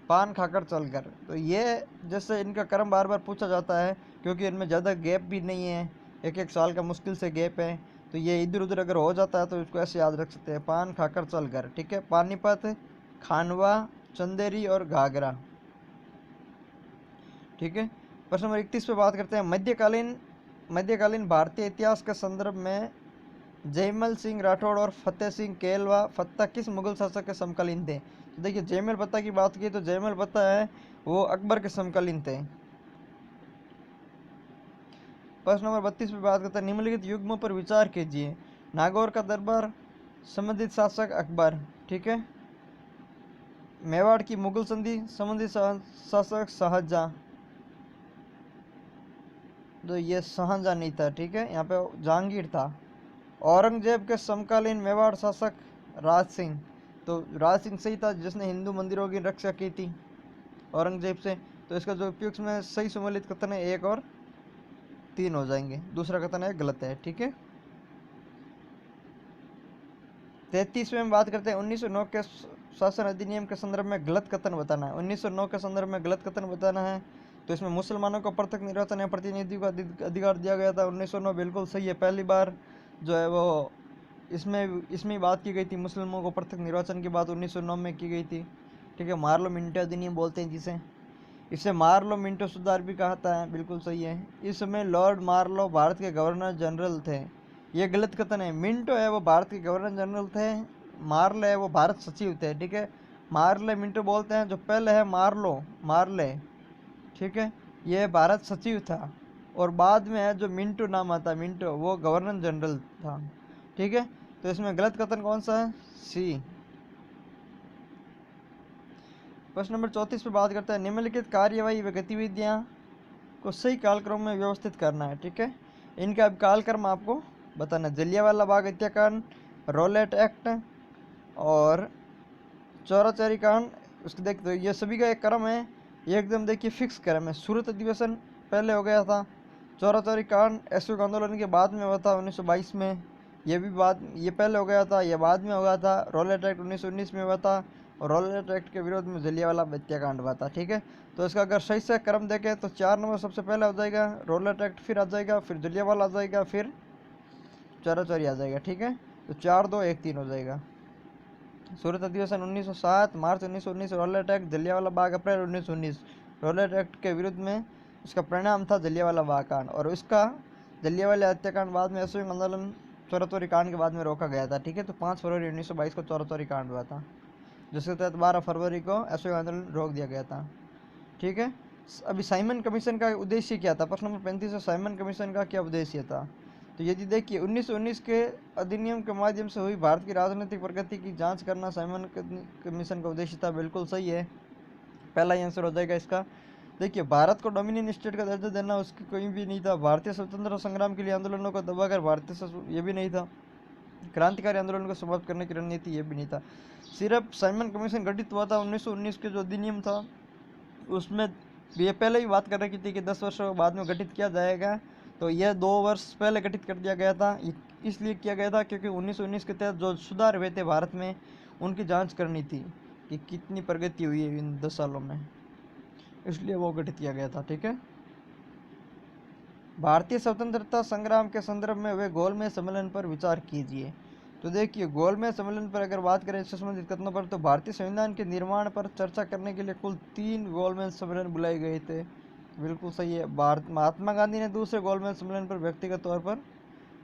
पान खाकर चल कर। तो ये जैसे इनका क्रम बार बार पूछा जाता है, क्योंकि इनमें ज़्यादा गैप भी नहीं है, 1-1 साल का मुश्किल से गैप है, तो ये इधर उधर अगर हो जाता है तो इसको ऐसे याद रख सकते हैं, पान खाकर चल कर, ठीक है। पानीपत, खानवा, चंदेरी और घाघरा, ठीक है। प्रश्न नंबर 31 पे बात करते हैं। मध्यकालीन भारतीय इतिहास के संदर्भ में जयमल सिंह राठौड़ और फतेह सिंह केलवा फत्ता किस मुगल शासक के समकालीन थे? तो देखिए, जयमल पत्ता की बात की तो जयमल पत्ता है वो अकबर के समकालीन थे। प्रश्न नंबर 32 पे बात करते हैं। निम्नलिखित युग्मों पर विचार कीजिए। नागौर का दरबार, संबंधित शासक अकबर, ठीक है। मेवाड़ की मुगल संधि, संबंधित शासक शाहजहां। तो ये शाहजहां नहीं था, ठीक है, यहाँ पे जहांगीर था। औरंगजेब के समकालीन मेवाड़ शासक राज सिंह। तो राज सिंह सही था, जिसने हिंदू मंदिरों की रक्षा की थी औरंगजेब से। तो इसका जो उपयुक्त में सही सम्मिलित कथन है 1 और 3 हो जाएंगे, दूसरा कथन है गलत है, ठीक है। 33वें में बात करते हैं 1909 के शासन अधिनियम के संदर्भ में गलत कथन बताना है। 1909 के संदर्भ में गलत कथन बताना है। तो इसमें मुसलमानों को प्रत्यक्ष निर्वाचन या प्रतिनिधि का अधिकार दिया गया था। 1909 बिल्कुल सही है, पहली बार जो है वो इसमें बात की गई थी, मुस्लिमों को प्रत्यक्ष निर्वाचन की बात 1909 में की गई थी। ठीक है, मार्लो मिंटो अधिनियम बोलते हैं जिसे, इसे मार्लो मिंटो सुधार भी कहता है, बिल्कुल सही है। इस समय लॉर्ड मार्लो भारत के गवर्नर जनरल थे, ये गलत कथन है। मिंटो है वो भारत के गवर्नर जनरल थे, मार्ले है वो भारत सचिव थे। ठीक है, मार्ले मिंटो बोलते हैं, जो पहले है मार्ले, ठीक है, ये भारत सचिव था, और बाद में है जो मिंटो नाम आता है, मिंटो, वो गवर्नर जनरल था। ठीक है, तो इसमें गलत कथन कौन सा है? सी। प्रश्न नंबर 34 पे बात करते हैं, निम्नलिखित कार्यवाही व गतिविधियां को सही कालक्रम में व्यवस्थित करना है। ठीक है, इनका अब कालक्रम आपको बताना। जलियांवाला बाग हत्याकांड, रोलेट एक्ट और चौराचौरी कांड, उसके देखते तो ये सभी का एक क्रम है, ये एकदम देखिए फिक्स क्रम है। सूरत अधिवेशन पहले हो गया था, चौराचौरी कांड अशोक आंदोलन के बाद में हुआ था 1922 में, ये भी ये पहले हो गया था, ये बाद में हो गया था। रोलेट एक्ट 1919 में हुआ था, और रोलेट एक्ट के विरोध में जलियांवाला हत्याकांड हुआ था। ठीक है, तो इसका अगर सही से क्रम देखें तो 4 नंबर सबसे पहले हो जाएगा रोलेट एक्ट, फिर आ जाएगा, फिर जलियांवाला आ जाएगा, फिर चौराचौरी आ जाएगा। ठीक है, तो 4 2 1 3 हो जाएगा। सूरत अधिवेशन 1907, मार्च 1919, रोलेट एक्ट, जलियांवाला बाग अप्रैल 1919। रोलेट एक्ट के विरुद्ध में इसका परिणाम था जलियांवाला बाग कांड, और उसका जलियांवाला हत्याकांड बाद में अशोक आंदोलन चौराचौरी कांड के बाद में रोका गया था। ठीक है, तो 5 फरवरी 1922 को चौराचौरी कांड हुआ था, जिसके तहत 12 फरवरी को अशोक आंदोलन रोक दिया गया था। ठीक है, अभी साइमन कमीशन का उद्देश्य क्या था? प्रश्न नंबर 35 है, साइमन कमीशन का क्या उद्देश्य था? तो यदि देखिए 1919 के अधिनियम के माध्यम से हुई भारत की राजनीतिक प्रगति की जांच करना साइमन कमीशन का उद्देश्य था, बिल्कुल सही है, पहला ही आंसर हो जाएगा इसका। देखिए, भारत को डोमिनियन स्टेट का दर्जा देना उसकी कोई भी नहीं था, भारतीय स्वतंत्रता संग्राम के लिए आंदोलनों को दबाकर ये भी नहीं था, क्रांतिकारी आंदोलन को समाप्त करने की रणनीति ये भी नहीं था। सिर्फ साइमन कमीशन गठित हुआ था 1919 के जो अधिनियम था उसमें ये पहले ही बात कर रखी थी कि 10 वर्षों बाद में गठित किया जाएगा, तो यह 2 वर्ष पहले गठित कर दिया गया था। इसलिए किया गया था क्योंकि 1919 के तहत जो सुधार हुए थे भारत में, उनकी जांच करनी थी कि कितनी प्रगति हुई है इन 10 सालों में, इसलिए वो गठित किया गया था। ठीक है, भारतीय स्वतंत्रता संग्राम के संदर्भ में हुए गोलमेज सम्मेलन पर विचार कीजिए। तो देखिए, गोलमेज सम्मेलन पर अगर बात करें इससे संबंधित कथनों पर, तो भारतीय संविधान के निर्माण पर चर्चा करने के लिए कुल 3 गोलमेज सम्मेलन बुलाए गए थे, बिल्कुल सही है। महात्मा गांधी ने दूसरे गोलमेज सम्मेलन पर व्यक्तिगत तौर पर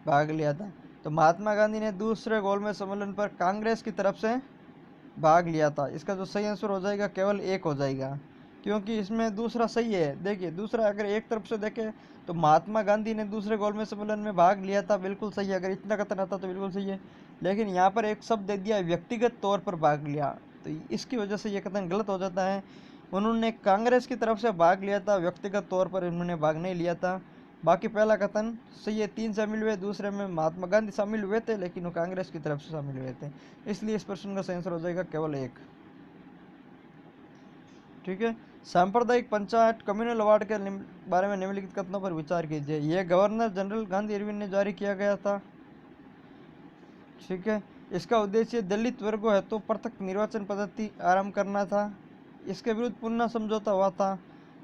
भाग लिया था, तो महात्मा गांधी ने दूसरे गोलमेज सम्मेलन पर कांग्रेस की तरफ से भाग लिया था। इसका जो सही आंसर हो जाएगा केवल 1 हो जाएगा, क्योंकि इसमें दूसरा सही है। देखिए, दूसरा अगर एक तरफ से देखें तो महात्मा गांधी ने दूसरे गोलमेज सम्मेलन में भाग लिया था, बिल्कुल सही है, अगर इतना कथन आता तो बिल्कुल सही है, लेकिन यहाँ पर एक शब्द दे दिया व्यक्तिगत तौर पर भाग लिया, तो इसकी वजह से ये कथन गलत हो जाता है। उन्होंने कांग्रेस की तरफ से भाग लिया था, व्यक्तिगत तौर पर उन्होंने भाग नहीं लिया था। बाकी पहला कथन सही है, 3 शामिल हुए, दूसरे में महात्मा गांधी शामिल हुए थे, लेकिन वो कांग्रेस की तरफ से शामिल हुए थे, इसलिए इस प्रश्न का सही आंसर हो जाएगा केवल 1। ठीक है, सांप्रदायिक पंचायत कम्युनल अवार्ड के बारे में निम्नलिखित कथनों पर विचार कीजिए। यह गवर्नर जनरल गांधी इरविन ने जारी किया गया था। ठीक है, इसका उद्देश्य दलित वर्गों हेतु पृथक निर्वाचन पद्धति आरंभ करना था, इसके विरुद्ध पुनः समझौता हुआ था।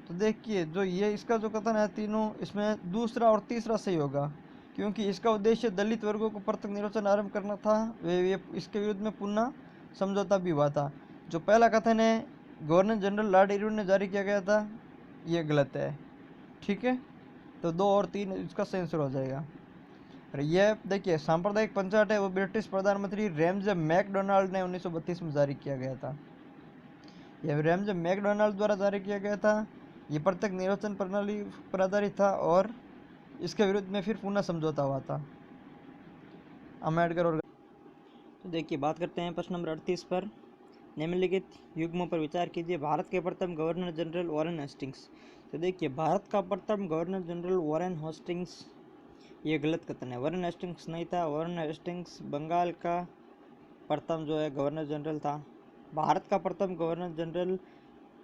तो देखिए, जो ये इसका जो कथन है तीनों, इसमें दूसरा और तीसरा सही होगा, क्योंकि इसका उद्देश्य दलित वर्गों को पृथक निर्वाचन आरंभ करना था, वे इसके विरुद्ध में पुनः समझौता भी हुआ था। जो पहला कथन है गवर्नर जनरल लॉर्ड इरविन ने जारी किया गया था, ये गलत है। ठीक है, तो 2 और 3 इसका सही आंसर हो जाएगा। और यह देखिए, सांप्रदायिक पंचायत है वो ब्रिटिश प्रधानमंत्री रेमजे मैकडोनाल्ड ने 1932 में जारी किया गया था, यह रेमजे मैकडोनाल्ड द्वारा जारी किया गया था। ये प्रत्येक निर्वाचन प्रणाली पर आधारित था, और इसके विरुद्ध में फिर पुनः समझौता हुआ था अम्बेडकर और। तो देखिए, बात करते हैं प्रश्न नंबर 38 पर, निम्नलिखित युग्मों पर विचार कीजिए। भारत के प्रथम गवर्नर जनरल वॉरेन हेस्टिंग्स। तो देखिए, भारत का प्रथम गवर्नर जनरल वॉरेन हेस्टिंग्स, ये गलत कथन है, वॉरेन हेस्टिंग्स नहीं था। वॉरेन हेस्टिंग्स बंगाल का प्रथम जो है गवर्नर जनरल था। भारत का प्रथम गवर्नर जनरल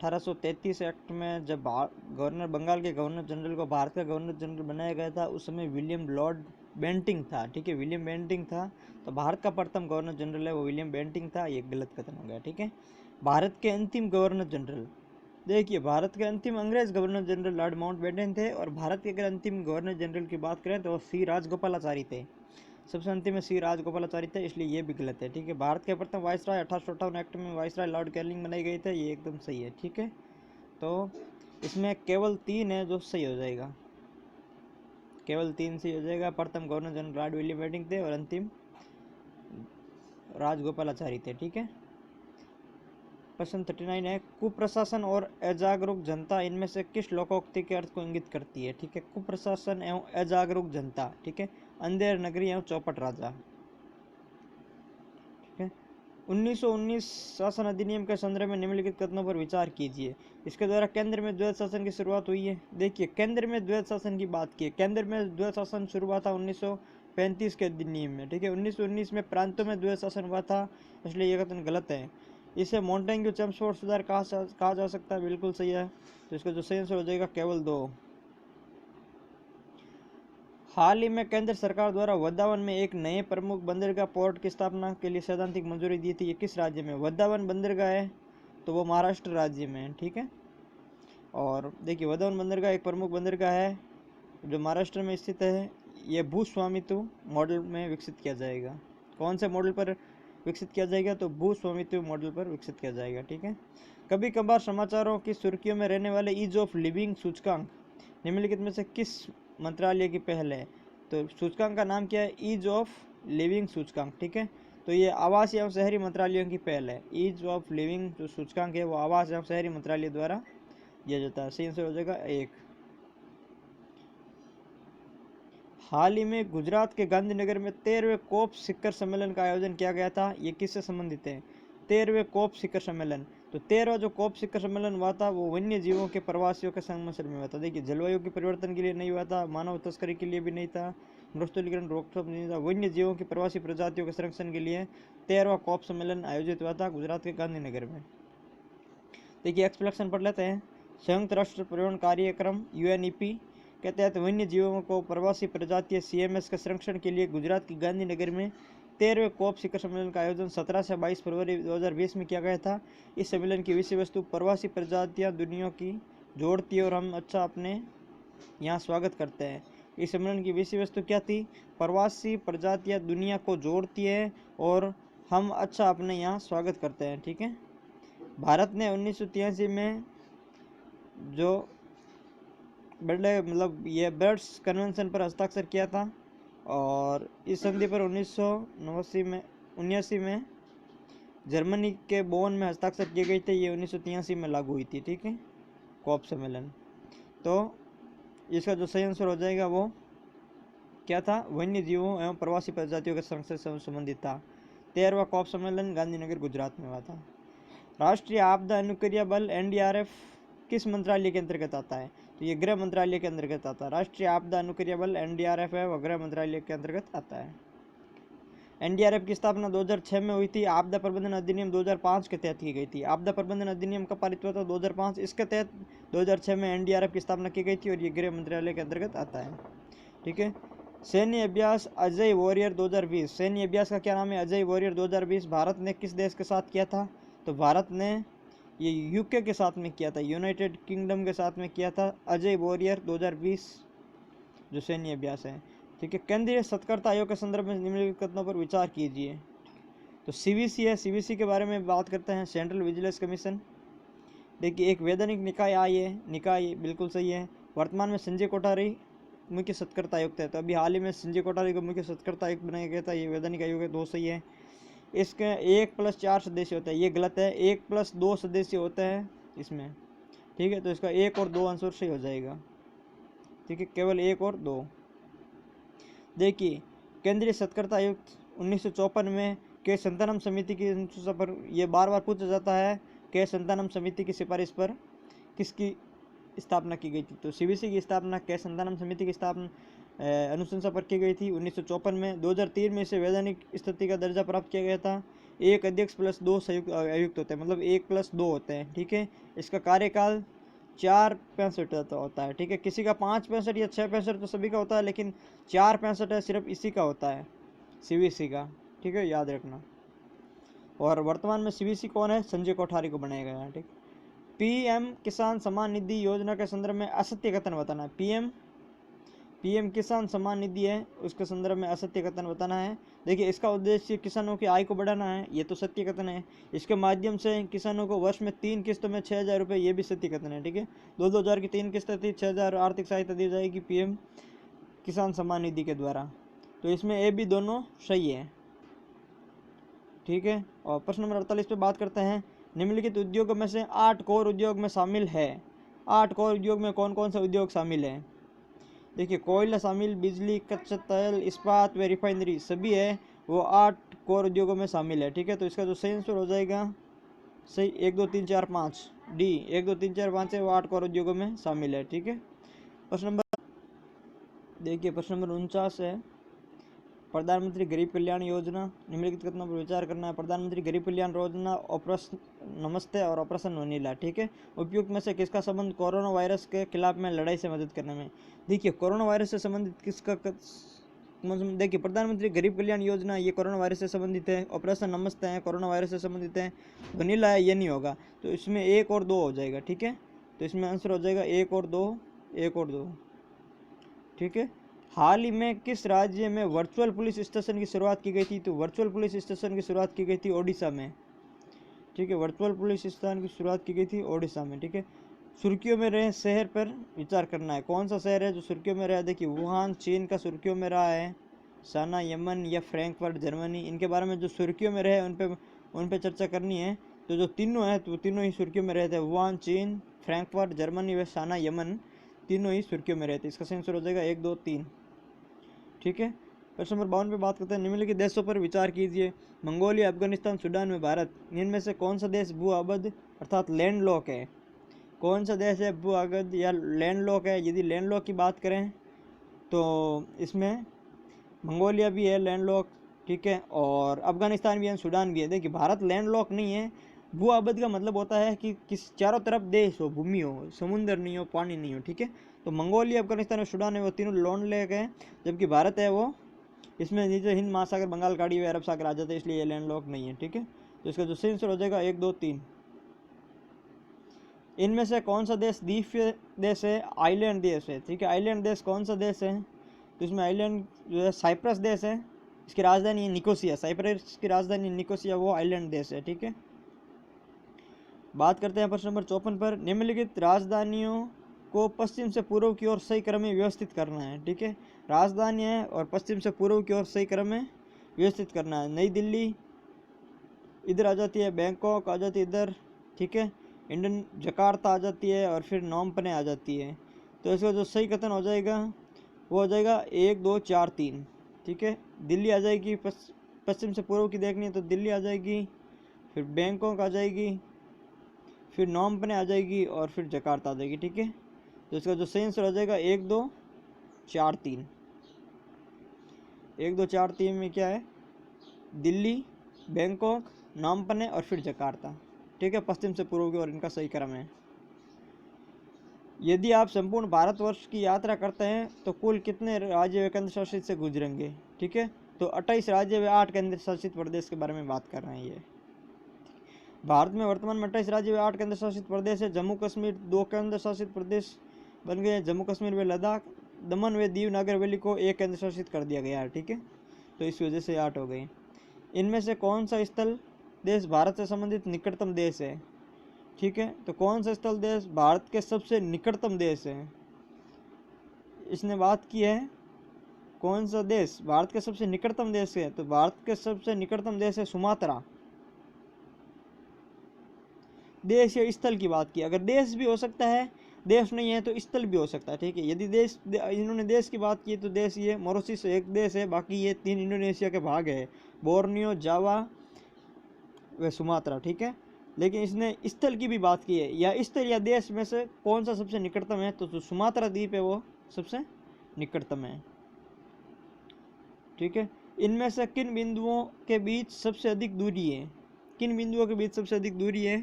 1833 एक्ट में जब गवर्नर बंगाल के गवर्नर जनरल को भारत का गवर्नर जनरल बनाया गया था, उस समय विलियम लॉर्ड बेंटिंग था। ठीक है, विलियम बेंटिंग था, तो भारत का प्रथम गवर्नर जनरल है वो विलियम बेंटिंग था, ये गलत कथन हो गया। ठीक है, भारत के अंतिम गवर्नर जनरल देखिए, भारत के अंतिम अंग्रेज गवर्नर जनरल लॉर्ड माउंटबेटन थे, और भारत के अगर अंतिम गवर्नर जनरल की बात करें तो सी राजगोपालाचारी थे। सबसे अंतिम में सी राजगोपालाचारी थे, इसलिए ये भी गलत है। ठीक है, भारत के प्रथम वायसराय 1858 एक्ट में वायसराय लॉर्ड कैनिंग बनाई गई थे, ये एकदम सही है। ठीक है, तो इसमें केवल 3 है जो सही हो जाएगा, केवल 3 सही हो जाएगा। प्रथम governor general Lord William Bentinck थे और अंतिम राजगोपालाचारी थे। ठीक है, प्रश्न 39 है, कुप्रशासन और अजागरूक जनता इनमें से किस लोकोक्ति के अर्थ को इंगित करती है? ठीक है, कुप्रशासन एवं अजागरूक जनता। ठीक है, अंधेर नगरी एवं चौपट राजा। ठीक है, 1919 शासन अधिनियम के संदर्भ में निम्नलिखित कथनों पर विचार कीजिए। इसके द्वारा केंद्र में द्वैध शासन की शुरुआत हुई है। देखिए, केंद्र में द्वैध शासन की बात की है, केंद्र में द्वैध शासन शुरू हुआ था 1935 के अधिनियम में। ठीक है, 1919 में प्रांतों में द्वैध शासन हुआ था, इसलिए यह कथन गलत है। इसे मॉन्टेग्यू चेम्सफोर्ड सुधार कहा जा सकता है, बिल्कुल सही है। तो इसका जो सही आंसर हो जाएगा केवल 2। हाल ही में केंद्र सरकार द्वारा वृंदावन में एक नए प्रमुख बंदरगाह पोर्ट की स्थापना के लिए सैद्धांतिक मंजूरी दी थी। ये किस राज्य में वृंदावन बंदरगाह है? तो वो महाराष्ट्र राज्य में है। ठीक है, और देखिए, वृंदावन बंदरगाह एक प्रमुख बंदरगाह है जो महाराष्ट्र में स्थित है। ये भूस्वामित्व मॉडल में विकसित किया जाएगा। कौन से मॉडल पर विकसित किया जाएगा? तो भूस्वामित्व मॉडल पर विकसित किया जाएगा। ठीक है, कभी कभार समाचारों की सुर्खियों में रहने वाले ईज ऑफ लिविंग सूचकांक निम्नलिखित में से किस मंत्रालय की पहल है? तो सूचकांक का नाम क्या है? ईज ऑफ लिविंग सूचकांक। ठीक है, तो ये आवास एवं शहरी मंत्रालयों की पहल है। ईज ऑफ लिविंग जो सूचकांक है वो आवास एवं शहरी मंत्रालय द्वारा दिया जाता है। सही आंसर हो जाएगा 1। हाल ही में गुजरात के गांधीनगर में 13वें कोप शिखर सम्मेलन का आयोजन किया गया था। ये किससे संबंधित है? 13वें कोप शिखर सम्मेलन। तो 13वां जो कोप शिखर सम्मेलन हुआ था वो वन्य जीवों के प्रवासियों के संगमरमर में हुआ था। देखिए, जलवायु के परिवर्तन के लिए नहीं हुआ था, मानव तस्करी के लिए भी नहीं था, मरुस्थलीकरण रोकथाम नहीं था, वन्य जीवों की प्रवासी प्रजातियों के संरक्षण के लिए 13वां कोप सम्मेलन आयोजित हुआ था गुजरात के गांधीनगर में। देखिए, एक्सप्लेनेशन पढ़ लेते हैं। संयुक्त राष्ट्र पर्यावरण कार्यक्रम UNEP के तहत वन्य जीवों को प्रवासी प्रजातीय CMS के संरक्षण के लिए गुजरात के गांधीनगर में 13वें कोप शिखर सम्मेलन का आयोजन 17 से 22 फरवरी 2020 में किया गया था। इस सम्मेलन की विषय वस्तु प्रवासी प्रजातियां दुनिया की जोड़ती है और हम अच्छा अपने यहाँ स्वागत करते हैं। इस सम्मेलन की विषय वस्तु क्या थी? प्रवासी प्रजातियां दुनिया को जोड़ती है और हम अच्छा अपने यहाँ स्वागत करते हैं। ठीक है, भारत ने 1983 में जो बड़े मतलब ये बर्ड्स कन्वेंशन पर हस्ताक्षर किया था, और इस संधि पर 1979 में जर्मनी के बोन में हस्ताक्षर किए गए थे। ये 1983 में लागू हुई थी। ठीक है, कोप सम्मेलन। तो इसका जो सही आंसर हो जाएगा वो क्या था? वन्य जीवों एवं प्रवासी प्रजातियों के संरक्षण से संबंधित था। 13वां कोप सम्मेलन गांधीनगर गुजरात में हुआ था। राष्ट्रीय आपदा अनुक्रिया बल NDRF किस मंत्रालय के अंतर्गत आता है? तो ये गृह मंत्रालय के अंतर्गत आता है। राष्ट्रीय आपदा अनुक्रिया बल NDRF है वह गृह मंत्रालय के अंतर्गत आता है। NDRF की स्थापना 2006 में हुई थी। आपदा प्रबंधन अधिनियम 2005 के तहत की गई थी। आपदा प्रबंधन अधिनियम कब पारित हुआ था? 2005। इसके तहत 2006 में NDRF की स्थापना की गई थी और ये गृह मंत्रालय के अंतर्गत आता है। ठीक है, सैन्य अभ्यास अजय वॉरियर 2020। सैन्य अभ्यास का क्या नाम है? अजय वॉरियर 2020 भारत ने किस देश के साथ किया था? तो भारत ने ये UK के साथ में किया था, यूनाइटेड किंगडम के साथ में किया था। अजय वॉरियर 2020 जो सैन्य अभ्यास है। ठीक है, केंद्रीय सतर्कता आयोग के संदर्भ में निम्नलिखित कथनों पर विचार कीजिए। तो CVC है, CVC के बारे में बात करते हैं, सेंट्रल विजिलेंस कमीशन। देखिए, एक वैधानिक निकाय निकाय बिल्कुल सही है। वर्तमान में संजय कोठारी मुख्य सतर्कता आयुक्त है। तो अभी हाल ही में संजय कोठारी को मुख्य सतर्कता आयुक्त बनाया गया था। ये वैधानिक आयोग है, 2 सही है। इसके 1+4 सदस्य होता है, ये गलत है। 1+2 सदस्य होते हैं इसमें। ठीक है, तो इसका 1 और 2 आंसर सही हो जाएगा। ठीक है, केवल 1 और 2। देखिए, केंद्रीय सतर्कता आयुक्त 1954 में के संतानम समिति की अनुशंसा पर, यह बार बार पूछा जाता है के संतानम समिति की सिफारिश पर किसकी स्थापना की गई थी? तो CVC की स्थापना के संतानम समिति की स्थापना अनुशंसा पर की गई थी 1954 में। 2003 में इसे वैधानिक स्थिति का दर्जा प्राप्त किया गया था। 1 अध्यक्ष + 2 संयुक्त आयुक्त होते हैं, मतलब 1+2 होते हैं। ठीक है, इसका कार्यकाल 4-65 होता है। ठीक है, किसी का 5-65 या 6-65 तो सभी का होता है, लेकिन 4-65 है सिर्फ इसी का होता है, CVC का। ठीक है, याद रखना। और वर्तमान में CVC कौन है? संजय कोठारी को बनाया गया है। ठीक, पीएम किसान सम्मान निधि योजना के संदर्भ में असत्य कथन बताना है। पीएम किसान सम्मान निधि है, उसके संदर्भ में असत्य कथन बताना है। देखिए, इसका उद्देश्य किसानों की आय को बढ़ाना है, ये तो सत्य कथन है। इसके माध्यम से किसानों को वर्ष में 3 किस्तों में 6,000 रुपये, ये भी सत्य कथन है। ठीक है, 2-2 हज़ार की 3 किस्तें थी, 6,000 आर्थिक सहायता दी जाएगी पीएम किसान सम्मान निधि के द्वारा। तो इसमें ए बी दोनों सही है। ठीक है, और प्रश्न नंबर 48 पे बात करते हैं। निम्नलिखित उद्योगों में से 8 कोर उद्योग में शामिल है। 8 कोर उद्योग में कौन कौन से उद्योग शामिल है? देखिए, कोयला शामिल, बिजली, कच्चा तेल, इस्पात व रिफाइनरी सभी है, वो 8 कोर उद्योगों में शामिल है। ठीक है, तो इसका जो सही आंसर हो जाएगा, सही 1 2 3 4 5 डी, 1 2 3 4 5 है, वो 8 कोर उद्योगों में शामिल है। ठीक है, प्रश्न नंबर, देखिए प्रश्न नंबर 49 है। प्रधानमंत्री गरीब कल्याण योजना, निम्नलिखित कथनों पर विचार करना है। प्रधानमंत्री गरीब कल्याण योजना ऑपरेशन नमस्ते और ऑपरेशन वनीला, ठीक है, उपयुक्त में से किसका संबंध कोरोना वायरस के खिलाफ में लड़ाई से मदद करने में? देखिए, कोरोना वायरस से संबंधित किसका देखिए, प्रधानमंत्री गरीब कल्याण योजना ये कोरोना वायरस से संबंधित है। ऑपरेशन नमस्ते है, कोरोना वायरस से संबंधित है। वनीला है, ये नहीं होगा, तो इसमें 1 और 2 हो जाएगा। ठीक है, तो इसमें आंसर हो जाएगा 1 और 2, 1 और 2। ठीक है, हाल ही में किस राज्य में वर्चुअल पुलिस स्टेशन की शुरुआत की गई थी? तो वर्चुअल पुलिस स्टेशन की शुरुआत की गई थी ओडिशा में। ठीक है, वर्चुअल पुलिस स्टेशन की शुरुआत की गई थी ओडिशा में। ठीक है, सुर्खियों में रहे शहर पर विचार करना है। कौन सा शहर है जो सुर्खियों में रहा? देखिए, वुहान चीन का सुर्खियों में रहा है, साना यमन या फ्रैंकफर्ट जर्मनी, इनके बारे में जो सुर्खियों में रहे उन पे चर्चा करनी है। तो जो तीनों है, तो तीनों ही सुर्खियों में रहते हैं, वुहान चीन, फ्रैंकफर्ट जर्मनी व साना यमन, तीनों ही सुर्खियों में रहते हैं। इसका आंसर हो जाएगा 1 2 3। ठीक है, प्रश्न नंबर 52 पे बात करते हैं। निम्नलिखित देशों पर विचार कीजिए। मंगोलिया, अफगानिस्तान, सूडान में भारत, इनमें से कौन सा देश भू अवध अर्थात लैंड लॉक है? कौन सा देश है भू अवध या लैंड लॉक है? यदि लैंड लॉक की बात करें तो इसमें मंगोलिया भी है लैंड लॉक। ठीक है, और अफगानिस्तान भी है, सूडान भी है। देखिए, भारत लैंड लॉक नहीं है। भू अवध का मतलब होता है कि किस चारों तरफ देश हो, भूमि हो, समुद्र नहीं हो, पानी नहीं हो। ठीक है, तो मंगोलिया, अफगानिस्तान और सूडान है, वो तीनों लैंड लॉक है। जबकि भारत है वो, इसमें नीचे हिंद महासागर, बंगाल खाड़ी व अरब सागर आ जाते हैं, इसलिए ये लैंड लॉक नहीं है। ठीक है, तो इसका जो सही आंसर हो जाएगा 1 2 3। इनमें से कौन सा देश द्वीपीय देश है? आइलैंड देश है। ठीक है, आइलैंड देश कौन सा देश है? तो इसमें आइलैंड जो है साइप्रस देश है, इसकी राजधानी है निकोसिया। साइप्रस की राजधानी निकोसिया, वो आइलैंड देश है। ठीक है, बात करते हैं प्रश्न नंबर 54 पर। निम्नलिखित राजधानियों को पश्चिम से पूर्व की ओर सही क्रम में व्यवस्थित करना है। ठीक है, राजधानी है और पश्चिम से पूर्व की ओर सही क्रम में व्यवस्थित करना है। नई दिल्ली इधर आ जाती है, बैंकॉक आ जाती है इधर। ठीक है, इंडियन जकार्ता आ जाती है, और फिर नॉम पने आ जाती है। तो इसका जो सही कथन हो जाएगा वो हो जाएगा 1 2 4 3। ठीक है, दिल्ली आ जाएगी, पश्चिम से पूर्व की देखनी है तो दिल्ली आ जाएगी, फिर बैंकॉक आ जाएगी, फिर नॉम पने आ जाएगी, और फिर जकार्ता आ जाएगी। ठीक है, तो इसका जो सही आंसर हो जाएगा 1 2 4 3। 1 2 4 3 में क्या है? दिल्ली, बैंकॉक, नॉम पने और फिर जकार्ता। ठीक है, पश्चिम से पूर्व की ओर इनका सही क्रम है। यदि आप संपूर्ण भारतवर्ष की यात्रा करते हैं तो कुल कितने राज्य व केंद्र शासित से गुजरेंगे? ठीक है, तो 28 राज्य व 8 केंद्र शासित प्रदेश के बारे में बात कर रहे हैं। ये भारत में वर्तमान में 28 राज्य व 8 केंद्र शासित प्रदेश है। जम्मू कश्मीर 2 केंद्र शासित प्रदेश बन गए, जम्मू कश्मीर व लद्दाख। दमन व दीव नागर हवेली को 1 केंद्र शासित कर दिया गया है। ठीक है, तो इस वजह से 8 हो गए। इनमें से कौन सा स्थल देश भारत से संबंधित निकटतम देश है? ठीक है, तो कौन सा स्थल देश भारत के सबसे निकटतम देश है? इसने बात की है कौन सा देश भारत के सबसे निकटतम देश है? तो भारत के सबसे निकटतम देश है सुमात्रा। देश या स्थल की बात की, अगर देश भी हो सकता है, देश नहीं है तो स्थल भी हो सकता है। ठीक है, यदि इन्होंने देश की बात की तो देश ये मॉरिशस एक देश है, बाकी ये 3 इंडोनेशिया के भाग है, बोर्नियो, जावा व सुमात्रा। ठीक है, लेकिन इसने स्थल की भी बात की है, या स्थल या देश में से कौन सा सबसे निकटतम है? तो जो सुमात्रा द्वीप है वो सबसे निकटतम है। ठीक है, इनमें से किन बिंदुओं के बीच सबसे अधिक दूरी है? किन बिंदुओं के बीच सबसे अधिक दूरी है?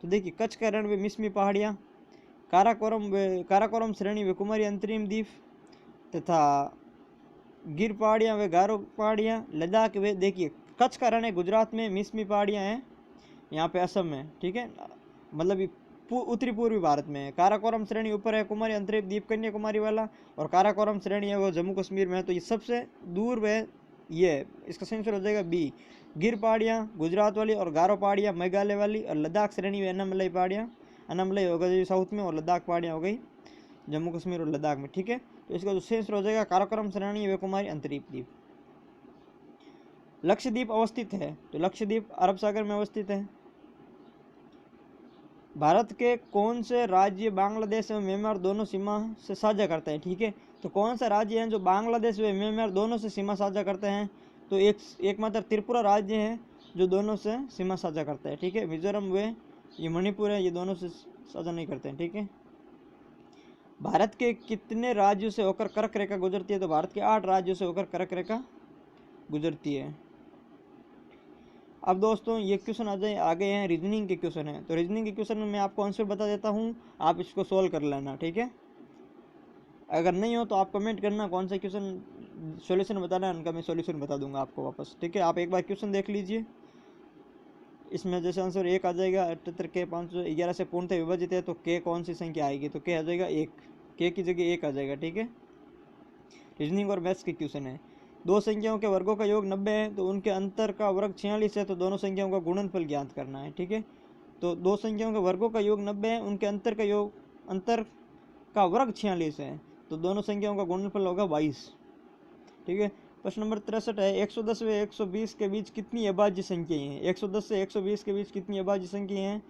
तो देखिए, कच्छ का रण व मिसमी पहाड़ियाँ, काराकोरम श्रेणी व कुमारी अंतरिम द्वीप, तथा गिर पहाड़ियाँ व गारो पहाड़ियाँ, लद्दाख व, देखिए कच्छ का रण है गुजरात में, मिसमी पहाड़ियाँ हैं यहाँ पे असम में। ठीक है, मतलब उत्तरी पूर्वी भारत में है। काराकोरम श्रेणी ऊपर है कुमारी अंतरिक्ष द्वीप कन्याकुमारी वाला, और काराकोरम श्रेणी है वो जम्मू कश्मीर में है। तो ये सबसे दूर है ये है, इसका सही आंसर हो जाएगा बी। गिर पहाड़ियाँ गुजरात वाली, और गारो पहाड़ियाँ मेघालय वाली, और लद्दाख श्रेणी में अनामलई पहाड़ियाँ, अनामलई हो गई साउथ में, और लद्दाख पहाड़ियाँ हो गई जम्मू कश्मीर और लद्दाख में। ठीक है, तो इसका जो सही आंसर हो जाएगा काराकोरम श्रेणी व कुमारी अंतरिक्ष द्वीप। लक्षद्वीप अवस्थित है, तो लक्षद्वीप अरब सागर में अवस्थित है। भारत के कौन से राज्य बांग्लादेश एवं म्यांमार दोनों सीमा से साझा करते हैं? ठीक है, तो कौन सा राज्य है जो बांग्लादेश व म्यांमार दोनों से सीमा साझा करते हैं? तो एकमात्र त्रिपुरा राज्य है जो दोनों से सीमा साझा करता है। ठीक है, मिजोरम व ये मणिपुर है, ये दोनों से साझा नहीं करते हैं। ठीक है, भारत के कितने राज्यों से होकर कर्क रेखा गुजरती है? तो भारत के 8 राज्यों से होकर कर्क रेखा गुजरती है। अब दोस्तों ये क्वेश्चन आ गए हैं रीजनिंग के क्वेश्चन है। तो रीजनिंग के क्वेश्चन में मैं आपको आंसर बता देता हूँ, आप इसको सोल्व कर लेना। ठीक है, अगर नहीं हो तो आप कमेंट करना कौन सा क्वेश्चन सॉल्यूशन बताना है, उनका मैं सॉल्यूशन बता दूंगा आपको वापस। ठीक है, आप एक बार क्वेश्चन देख लीजिए। इसमें जैसे आंसर 1 आ जाएगा, 78 के 511 से पूर्णतः विभाजित है, तो के कौन सी संख्या आएगी? तो के आ जाएगा 1, के की जगह 1 आ जाएगा। ठीक है, रीजनिंग और मैथ्स के क्वेश्चन है। दो संख्याओं के वर्गों का योग 90 है, तो उनके अंतर का वर्ग 46 है, तो दोनों संख्याओं का गुणनफल ज्ञात करना है। ठीक है, तो दो संख्याओं के वर्गों का योग 90 है, उनके अंतर का वर्ग 46 है, तो दोनों संख्याओं का गुणनफल होगा 22। ठीक है, प्रश्न नंबर 63 है, 110 व 120 के बीच कितनी अभाज्य संख्याएं हैं? 110 से 120 के बीच कितनी अभाज्य संख्याएं हैं?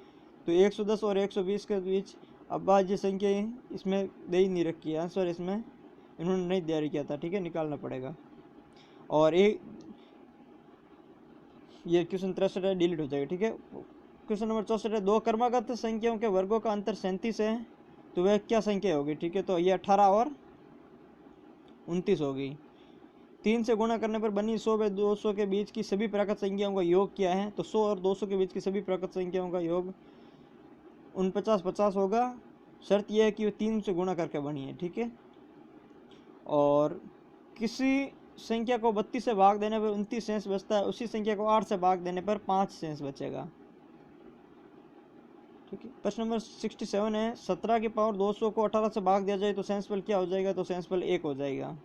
तो 110 और 120 के बीच अभाज्य संख्याएं इसमें दे ही नहीं रखी है, आंसर इसमें इन्होंने नहीं तैयारी किया था। ठीक है, निकालना पड़ेगा। और ये क्वेश्चन 63 है, डिलीट हो जाएगा। ठीक है, क्वेश्चन नंबर 64 है, दो क्रमागत संख्याओं के वर्गों का अंतर 37 है, तो वह क्या संख्या होगी? ठीक है, तो ये 18 और 29 होगी। 3 से गुणा करने पर बनी 100 व 200 के बीच की सभी प्राकृत संख्याओं का योग क्या है? तो 100 और 200 के बीच की सभी प्राकृत संख्याओं का योग 49-50 होगा। शर्त यह है कि वो 3 से गुणा करके बनी है। ठीक है, और किसी संख्या को 32 से भाग देने पर 29 शेष बचता है, उसी संख्या को 8 से भाग देने पर 5 शेष बचेगा। ठीक है, प्रश्न नंबर 67 है, 17 की पावर 200 को 18 से भाग दिया जाए तो शेषफल क्या हो जाएगा? तो शेषफल 1 हो जाएगा।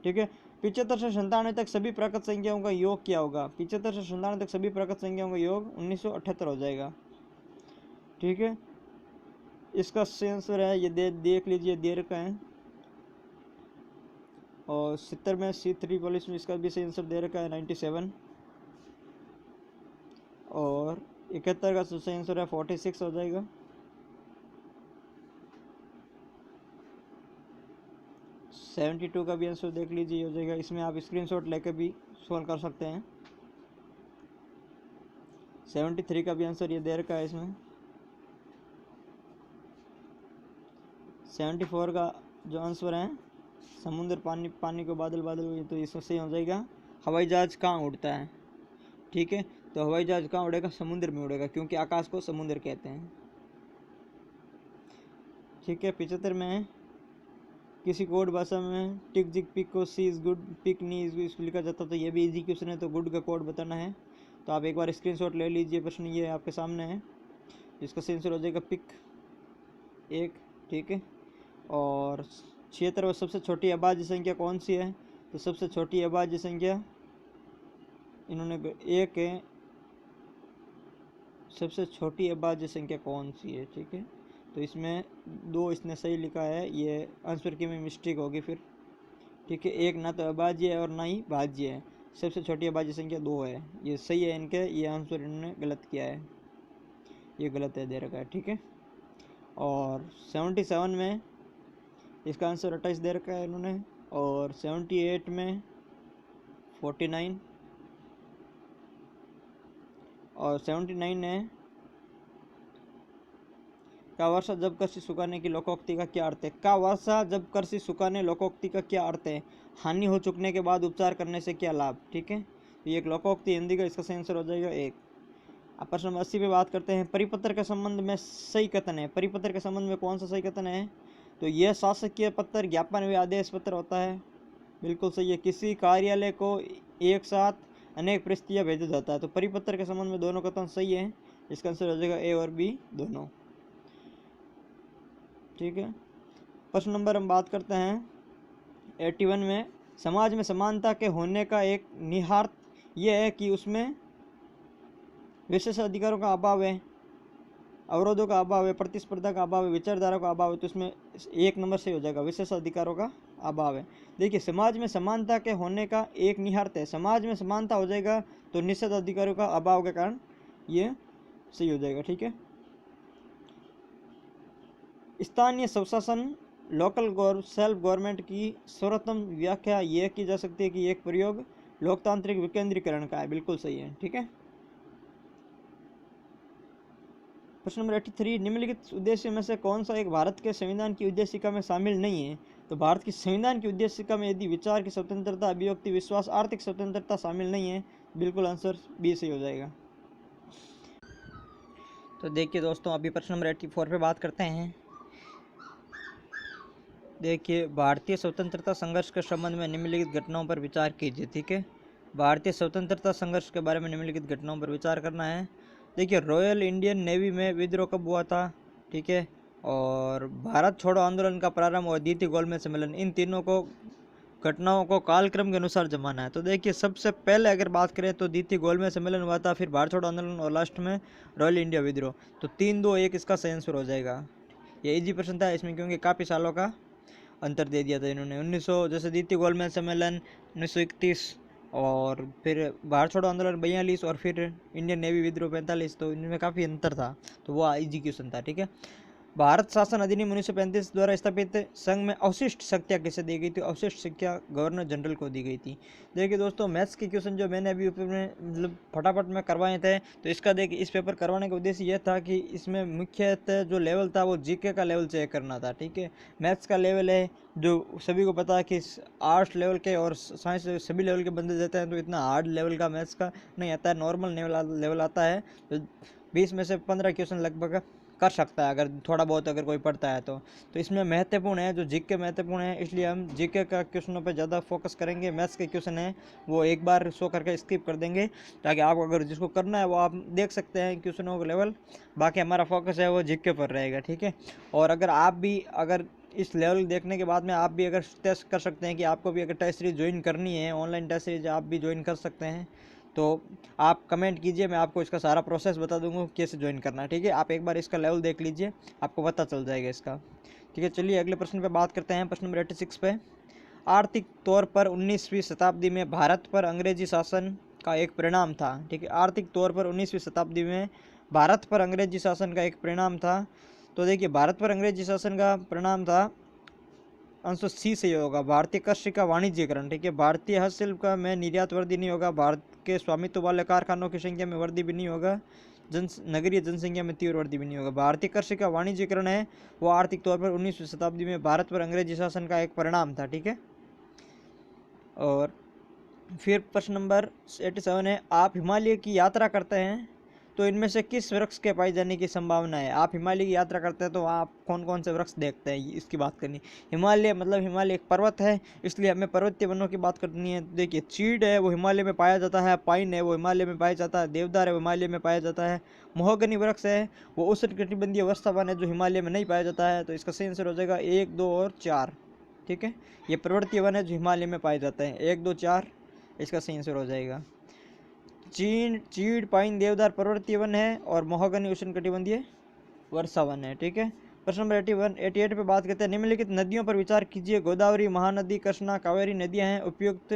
ठीक है, 75 से 97 तक सभी प्राकृत संख्याओं का योग क्या होगा? 75 से 97 तक सभी प्राकृत संख्याओं का योग 1978 हो जाएगा। ठीक है, इसका आंसर है ये देख लीजिए, दे रखा है। और 70 में C3 पुलिस में इसका भी सही आंसर दे रखा है 97। और 71 का सही आंसर है 46 हो जाएगा। सेवेंटी 72 का भी आंसर देख लीजिए, हो जाएगा। इसमें आप स्क्रीनशॉट लेकर भी सॉल्व कर सकते हैं। 73 का भी आंसर ये दे रखा है इसमें। 74 का जो आंसर है, समुद्र पानी को बादल हुए, तो इसमें सही हो जाएगा। हवाई जहाज कहाँ उड़ता है? ठीक है, तो हवाई जहाज कहाँ उड़ेगा? समुद्र में उड़ेगा, क्योंकि आकाश को समुद्र कहते हैं। ठीक है, 75 में किसी कोड भाषा में टिक जिक पिक को C is good pick knee is good लिखा जाता, तो ये भी इजी क्वेश्चन है, तो गुड का कोड बताना है। तो आप एक बार स्क्रीनशॉट ले लीजिए, प्रश्न ये आपके सामने है, जिसका सही आंसर हो जाएगा पिक 1। ठीक है, और 76 में सबसे छोटी अभाज्य संख्या कौन सी है? तो सबसे छोटी अभाज्य संख्या इन्होंने 1 है। सबसे छोटी अभाज्य संख्या कौन सी है? ठीक है, तो इसमें 2 इसने सही लिखा है, ये आंसर की में मिस्टेक होगी फिर। ठीक है, 1 ना तो अभाज्य है और ना ही भाज्य है, सबसे छोटी अभाज्य संख्या 2 है, ये सही है इनके, ये आंसर इन्होंने गलत किया है, ये गलत है दे रखा है। ठीक है, और 77 में इसका आंसर 28 दे रखा है इन्होंने, और 78 में 49, और 79 है का वर्षा जब कृषि सुखाने की लोकोक्ति का क्या अर्थ है? का वर्षा जब कृषि सुखाने लोकोक्ति का क्या अर्थ है? हानि हो चुकने के बाद उपचार करने से क्या लाभ? ठीक है, तो ये एक लोकोक्ति हिंदी का, इसका सही आंसर हो जाएगा 1। अब प्रश्न नंबर 80 पे बात करते हैं, परिपत्र के संबंध में सही कथन है। परिपत्र के संबंध में कौन सा सही कथन है? तो यह शासकीय पत्र, ज्ञापन व आदेश पत्र होता है, बिल्कुल सही है। किसी कार्यालय को एक साथ अनेक प्रस्तियाँ भेजा जाता है, तो परिपत्र के संबंध में दोनों कथन सही है, इसका आंसर हो जाएगा ए और बी दोनों। ठीक है। प्रश्न नंबर हम बात करते हैं 81 में, समाज में समानता के होने का एक निहितार्थ यह है कि उसमें विशेष अधिकारों का अभाव है, अवरोधों का अभाव है, प्रतिस्पर्धा का अभाव है, विचारधारा का अभाव है। तो इसमें 1 नंबर से हो जाएगा, विशेष अधिकारों का अभाव है। देखिए, समाज में समानता के होने का एक निहितार्थ है, समाज में समानता हो जाएगा तो निश्चित अधिकारों का अभाव के कारण ये सही हो जाएगा। ठीक है। स्थानीय स्वशासन, लोकल सेल्फ गवर्नमेंट की सर्वोत्तम व्याख्या यह की जा सकती है कि एक प्रयोग लोकतांत्रिक विकेंद्रीकरण का है। बिल्कुल सही है। ठीक है। प्रश्न नंबर 83, निम्नलिखित उद्देश्य में से कौन सा एक भारत के संविधान की उद्देशिका में शामिल नहीं है? तो भारत की संविधान की उद्देशिका में यदि विचार की स्वतंत्रता, अभिव्यक्ति, विश्वास, आर्थिक स्वतंत्रता शामिल नहीं है, बिल्कुल आंसर बी सही हो जाएगा। तो देखिए दोस्तों, अभी प्रश्न नंबर 84 पे बात करते हैं। देखिए, भारतीय स्वतंत्रता संघर्ष के संबंध में निम्नलिखित घटनाओं पर विचार कीजिए। ठीक है। भारतीय स्वतंत्रता संघर्ष के बारे में निम्नलिखित घटनाओं पर विचार करना है। देखिए, रॉयल इंडियन नेवी में विद्रोह कब हुआ था? ठीक है। और भारत छोड़ो आंदोलन का प्रारंभ और द्वितीय गोलमेज सम्मेलन, इन तीनों को घटनाओं को कालक्रम के अनुसार जमाना है। तो देखिए, सबसे पहले अगर बात करें तो द्वितीय गोलमेज सम्मेलन हुआ था, फिर भारत छोड़ो आंदोलन और लास्ट में रॉयल इंडिया विद्रोह। तो 3-2-1 इसका सही आंसर हो जाएगा। ये इजी प्रश्न था इसमें, क्योंकि काफ़ी सालों का अंतर दे दिया था इन्होंने। 1900 जैसे द्वितीय गोलमेज सम्मेलन 1931, और फिर भारत छोड़ो आंदोलन 42, और फिर इंडियन नेवी विद्रोह 45। तो इनमें काफ़ी अंतर था, तो वो इजी क्वेश्चन था। ठीक है। भारत शासन अधिनियम 1935 द्वारा स्थापित संघ में अवशिष्ट शक्तियाँ किसे दी गई थी? अवशिष्ट शक्तियाँ गवर्नर जनरल को दी गई थी। देखिए दोस्तों, मैथ्स के क्वेश्चन जो मैंने अभी ऊपर में मतलब फटाफट में करवाए थे, तो इसका देखिए, इस पेपर करवाने का उद्देश्य यह था कि इसमें मुख्यतः जो लेवल था वो जीके का लेवल चेक करना था। ठीक है। मैथ्स का लेवल है जो सभी को पता है कि आर्ट्स लेवल के और साइंस सभी लेवल के बंदे देते हैं, तो इतना हार्ड लेवल का मैथ्स का नहीं आता है, नॉर्मल लेवल आता है। तो 20 में से 15 क्वेश्चन लगभग कर सकता है अगर थोड़ा बहुत अगर कोई पढ़ता है तो इसमें महत्वपूर्ण है जो जीके महत्वपूर्ण है, इसलिए हम जीके का क्वेश्चनों पे ज़्यादा फोकस करेंगे। मैथ्स के क्वेश्चन है वो एक बार शो करके स्किप कर देंगे, ताकि आप अगर जिसको करना है वो आप देख सकते हैं क्वेश्चनों का लेवल। बाकी हमारा फोकस है वो जीके पर रहेगा। ठीक है। और अगर आप भी अगर इस लेवल देखने के बाद में आप भी अगर टेस्ट कर सकते हैं कि आपको भी अगर टेस्ट सीरीज ज्वाइन करनी है, ऑनलाइन टेस्ट सीरीज आप भी ज्वाइन कर सकते हैं, तो आप कमेंट कीजिए, मैं आपको इसका सारा प्रोसेस बता दूंगा कैसे ज्वाइन करना है। ठीक है। आप एक बार इसका लेवल देख लीजिए, आपको पता चल जाएगा इसका। ठीक है। चलिए अगले प्रश्न पे बात करते हैं। प्रश्न नंबर 86 पे, आर्थिक तौर पर 19वीं शताब्दी में भारत पर अंग्रेजी शासन का एक परिणाम था। ठीक है। आर्थिक तौर पर 19वीं शताब्दी में भारत पर अंग्रेजी शासन का एक परिणाम था। तो देखिए, भारत पर अंग्रेजी शासन का परिणाम था, आंसर सी सही होगा, भारतीय कृषि का वाणिज्यीकरण। ठीक है। भारतीय हस्तशिल्प का में निर्यात वृद्धि नहीं होगा, भारत के स्वामित्व वाले कारखानों की संख्या में वृद्धि भी नहीं होगा, नगरीय जनसंख्या में तीव्र वृद्धि भी नहीं होगा। भारतीय कृषि का वाणिज्यीकरण है वो आर्थिक तौर पर 19वीं शताब्दी में भारत पर अंग्रेजी शासन का एक परिणाम था। ठीक है। और फिर प्रश्न नंबर 87 है, आप हिमालय की यात्रा करते हैं तो इनमें से किस वृक्ष के पाए जाने की संभावना है? आप हिमालय की यात्रा करते हैं तो आप कौन कौन से वृक्ष देखते हैं, इसकी बात करनी। हिमालय मतलब हिमालय एक पर्वत है, इसलिए हमें पर्वतीय वनों की बात करनी है। देखिए, चीड़ है वो हिमालय में पाया जाता है, पाइन है वो हिमालय में पाया जाता है, देवदार है वो हिमालय में पाया जाता है, महोगनी वृक्ष है वो उष्णकटिबंधीय वर्षा वन है जो हिमालय में नहीं पाया जाता है। तो इसका सही आंसर हो जाएगा 1, 2 और 4। ठीक है। ये पर्वतीय वन है जो हिमालय में पाए जाते हैं, 1, 2, 4 इसका सही आंसर हो जाएगा। चीड़, पाइन, देवदार पर्वतीय वन है, और महोगनी उष्णकटिबंधीय वर्षा वन है। ठीक है। प्रश्न नंबर 88 पे बात करते हैं, निम्नलिखित नदियों पर विचार कीजिए। गोदावरी, महानदी, कृष्णा, कावेरी नदियां हैं। उपयुक्त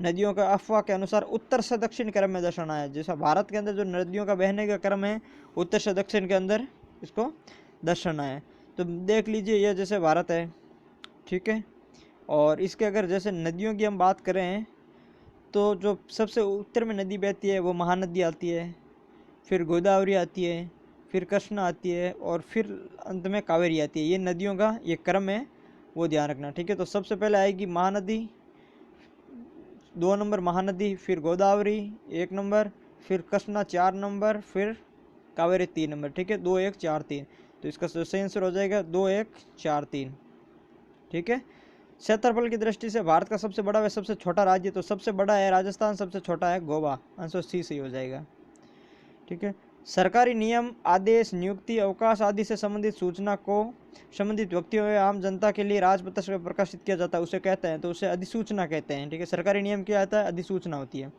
नदियों का अफवाह के अनुसार उत्तर से दक्षिण क्रम में दर्शाना है। जैसा भारत के अंदर जो नदियों का बहने का क्रम है, उत्तर से दक्षिण के अंदर इसको दर्शाना है। तो देख लीजिए, यह जैसे भारत है। ठीक है। और इसके अगर जैसे नदियों की हम बात करें तो जो सबसे उत्तर में नदी बहती है वो महानदी आती है, फिर गोदावरी आती है, फिर कृष्णा आती है, और फिर अंत में कावेरी आती है। ये नदियों का ये क्रम है, वो ध्यान रखना। ठीक है। तो सबसे पहले आएगी महानदी, 2 नंबर महानदी, फिर गोदावरी 1 नंबर, फिर कृष्णा 4 नंबर, फिर कावेरी 3 नंबर। ठीक है। 2, 1, 4, 3। तो इसका सही आंसर हो जाएगा 2, 1, 4, 3। ठीक है। क्षेत्रफल की दृष्टि से भारत का सबसे बड़ा व सबसे छोटा राज्य, तो सबसे बड़ा है राजस्थान, सबसे छोटा है गोवा, आंसर सी सही हो जाएगा। ठीक है। सरकारी नियम, आदेश, नियुक्ति, अवकाश आदि से संबंधित सूचना को संबंधित व्यक्तियों या आम जनता के लिए राजपत्र में प्रकाशित किया जाता है, उसे कहते हैं, तो उसे अधिसूचना कहते हैं। ठीक है, सरकारी नियम क्या आता है, अधिसूचना होती है।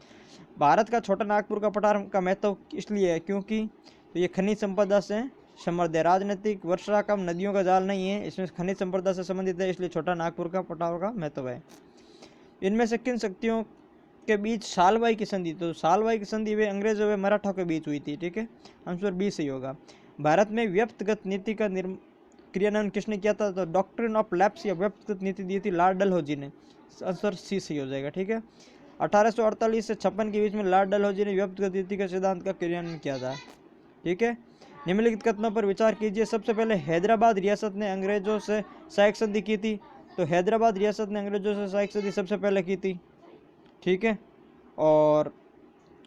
भारत का छोटा नागपुर का पठार का महत्व इसलिए है क्योंकि तो ये खनिज संपदा से समृद्ध है। राजनीतिक, वर्षा कम, नदियों का जाल नहीं है, इसमें खनिज संपदा से संबंधित है, इसलिए छोटा नागपुर का पठार का महत्व है। इनमें से किन शक्तियों के बीच सालवाई की संधि, तो सालवाई की संधि वे अंग्रेजों व मराठा के बीच हुई थी। ठीक है, आंसर बी सही होगा। भारत में व्यक्तिगत नीति का क्रियान्वयन किसने किया था, तो डॉक्ट्रिन ऑफ लैप्स या व्यक्तिगत नीति दी थी लॉर्ड डलहौजी ने, आंसर सी सही हो जाएगा। ठीक है, 1848 से 56 के बीच में लॉर्ड डलहौजी ने व्यक्तिगत नीति के सिद्धांत का क्रियान्वयन किया था। ठीक है, निम्नलिखित कथनों पर विचार कीजिए। सबसे पहले हैदराबाद रियासत ने अंग्रेजों से सहायक संधि की थी, तो हैदराबाद रियासत ने अंग्रेजों से सहायक संधि सबसे पहले की थी। ठीक है, और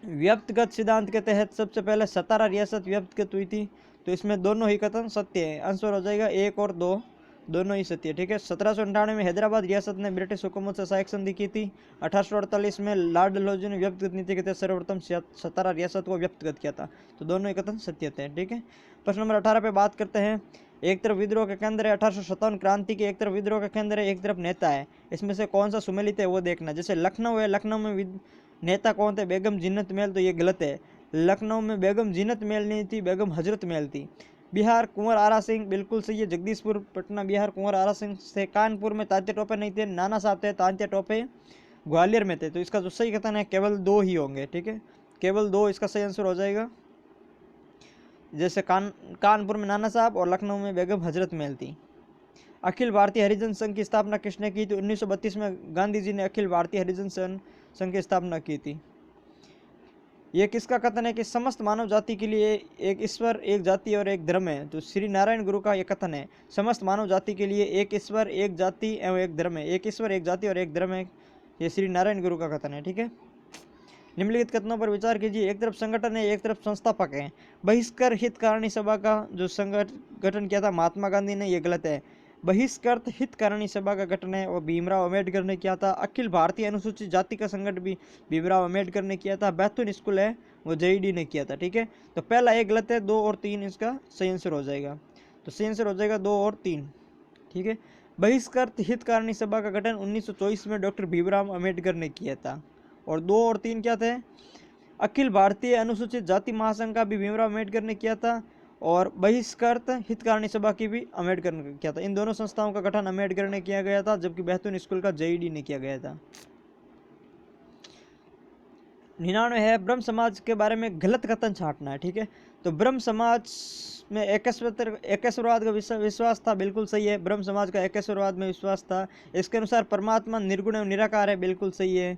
व्यक्तिगत सिद्धांत के तहत सबसे पहले सतारा रियासत व्यक्तिगत हुई थी, तो इसमें दोनों ही कथन सत्य है, आंसर हो जाएगा 1 और 2 दोनों ही सत्य। ठीक है, 1798 में हैदराबाद रियासत ने ब्रिटिश हुकूमत से सहायक संधि की थी। 1848 में लॉर्ड डलहौजी ने व्यक्तिगत नीति के तहत सर्वप्रथम सतारा रियासत को व्यक्तिगत किया था, तो दोनों ही कथन सत्य थे। ठीक है, प्रश्न नंबर 18 पे बात करते हैं। एक तरफ विद्रोह के केंद्र है 1857 क्रांति के, एक तरफ विद्रोह का केंद्र है, एक तरफ नेता है, इसमें से कौन सा सुमेलित है वो देखना। जैसे लखनऊ है, लखनऊ में नेता कौन थे, बेगम जीनत महल, तो ये गलत है। लखनऊ में बेगम जीनत महल नहीं थी, बेगम हजरत महल थी। बिहार कुंवर आरा सिंह, बिल्कुल सही है। जगदीशपुर पटना बिहार कुंवर आरा सिंह थे। कानपुर में तात्या टोपे नहीं थे, नाना साहब थे। तात्या टोपे ग्वालियर में थे, तो इसका जो सही कथन है केवल 2 ही होंगे। ठीक है, केवल 2 इसका सही आंसर हो जाएगा। जैसे कानपुर में नाना साहब और लखनऊ में बेगम हजरत महल थी। अखिल भारतीय हरिजन संघ की स्थापना किसने की, तो 1932 में गांधी जी ने अखिल भारतीय हरिजन संघ की स्थापना की थी। यह किसका कथन है कि समस्त मानव जाति के लिए एक ईश्वर, एक जाति और एक धर्म है, तो श्री नारायण गुरु का यह कथन है। समस्त मानव जाति के लिए एक ईश्वर, एक जाति एवं एक धर्म है, एक ईश्वर, एक जाति और एक धर्म है, ये श्री नारायण गुरु का कथन है। ठीक है, निम्नलिखित कथनों पर विचार कीजिए। एक तरफ संगठन है, एक तरफ संस्थापक है। बहिष्कार हितकारिणी सभा का जो संगठन किया था महात्मा गांधी ने, यह गलत है। बहिष्कृत हितकारिणी सभा का गठन है वो भीमराव अम्बेडकर ने किया था। अखिल भारतीय अनुसूचित जाति का संगठन भी भीमराव अम्बेडकर ने किया था। बैतूल स्कूल है वो जेईडी ने किया था। ठीक है, तो पहला एक गलत है, 2 और 3 इसका सही आंसर हो जाएगा, तो सही आंसर हो जाएगा 2 और 3। ठीक है, बहिष्कृत हितकारिणी सभा का गठन 1924 में डॉक्टर भीमराव अम्बेडकर ने किया था। और 2 और 3 क्या थे, अखिल भारतीय अनुसूचित जाति महासंघ का भी भीमराव अम्बेडकर ने किया था, और बहिष्कृत हितकारिणी सभा की भी अम्बेडकर ने किया था। इन दोनों संस्थाओं का गठन अम्बेडकर ने किया गया था, जबकि बैतूल स्कूल का जेईडी ने किया गया था। 99 है ब्रह्म समाज के बारे में गलत कथन छांटना है। ठीक है, तो ब्रह्म समाज में एकेश्वरवाद का विश्वास था, बिल्कुल सही है। ब्रह्म समाज का एकेश्वरवाद में विश्वास था। इसके अनुसार परमात्मा निर्गुण एवं निराकार है, बिल्कुल सही है।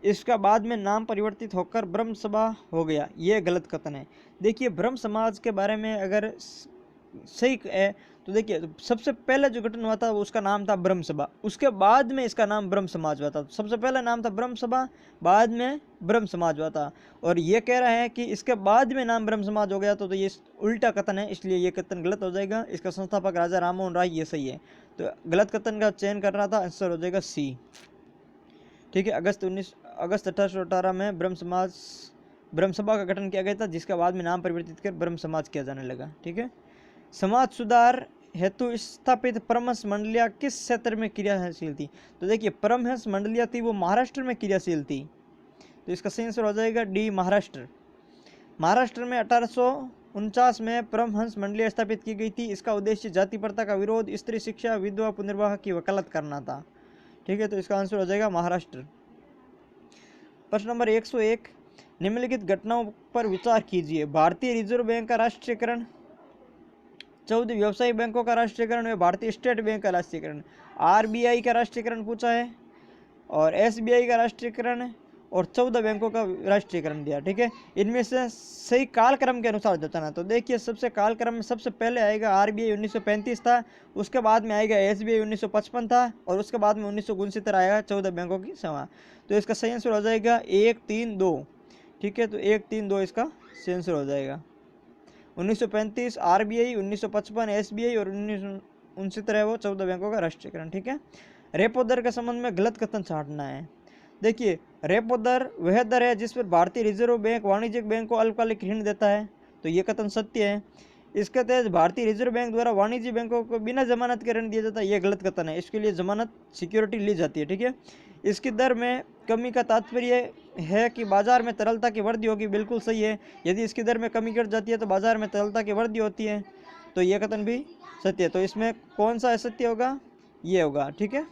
इसका बाद में नाम परिवर्तित होकर ब्रह्म सभा हो गया, ये गलत कथन है। देखिए, ब्रह्म समाज के बारे में अगर सही है तो देखिए, सबसे पहले जो गठन हुआ था उसका नाम था ब्रह्म सभा, उसके बाद में इसका नाम ब्रह्म समाज हुआ था। सबसे पहले नाम था ब्रह्म सभा, बाद में ब्रह्म समाज हुआ था। और ये कह रहा है कि इसके बाद में नाम ब्रह्म समाज हो गया, तो ये उल्टा कथन है, इसलिए ये कथन गलत हो जाएगा। इसका संस्थापक राजा राममोहन राय, ये सही है। तो गलत कथन का चयन कर रहा था, आंसर हो जाएगा सी। ठीक है, अगस्त 1818 में ब्रह्म सभा का गठन किया गया था, जिसके बाद में नाम परिवर्तित कर ब्रह्म समाज किया जाने लगा। ठीक है, समाज सुधार हेतु स्थापित परमहंस मंडलियां किस क्षेत्र में क्रियाशील थी, तो देखिए परमहंस मंडलियां थी वो महाराष्ट्र में क्रियाशील थी, तो इसका सही आंसर हो जाएगा डी, महाराष्ट्र। महाराष्ट्र में 1849 में परमहंस मंडलियां स्थापित की गई थी। इसका उद्देश्य जाति प्रथा का विरोध, स्त्री शिक्षा, विधवा पुनर्विवाह की वकालत करना था। ठीक है, तो इसका आंसर हो जाएगा महाराष्ट्र। प्रश्न नंबर 101, निम्नलिखित घटनाओं पर विचार कीजिए। भारतीय रिजर्व बैंक का राष्ट्रीयकरण, 14 व्यवसायिक बैंकों का राष्ट्रीयकरण व भारतीय स्टेट बैंक का राष्ट्रीयकरण, आरबीआई का राष्ट्रीयकरण पूछा है, और एसबीआई का राष्ट्रीयकरण और 14 बैंकों का राष्ट्रीयकरण दिया। ठीक है, इनमें से सही कालक्रम के अनुसार बताना। तो देखिए, सबसे कालक्रम में सबसे पहले आएगा आरबीआई 1935 था, उसके बाद में आएगा एसबीआई 1955 था, और उसके बाद में 1969 आएगा 14 बैंकों की सभा। तो इसका सही आंसर हो जाएगा 1, 3, 2। ठीक है, तो 1, 3, 2 इसका सही आंसर हो जाएगा। 1935 आरबीआई, 1955 एसबीआई और 1969 है वो 14 बैंकों का राष्ट्रीयकरण। ठीक है, रेपो दर के संबंध में गलत कथन छांटना है। देखिए, रेपो दर वह दर है जिस पर भारतीय रिजर्व बैंक वाणिज्यिक बैंक को अल्पकालिक ऋण देता है। तो ये कथन सत्य है। इसके तहत भारतीय रिजर्व बैंक द्वारा वाणिज्य बैंकों को बिना जमानत के ऋण दिया जाता है, ये गलत कथन है। इसके लिए जमानत सिक्योरिटी ली जाती है, ठीक है। इसकी दर में कमी का तात्पर्य है कि बाजार में तरलता की वृद्धि होगी, बिल्कुल सही है। यदि इसकी दर में कमी कर जाती है तो बाजार में तरलता की वृद्धि होती है, तो यह कथन भी सत्य है। तो इसमें कौन सा असत्य होगा, ये होगा, ठीक है।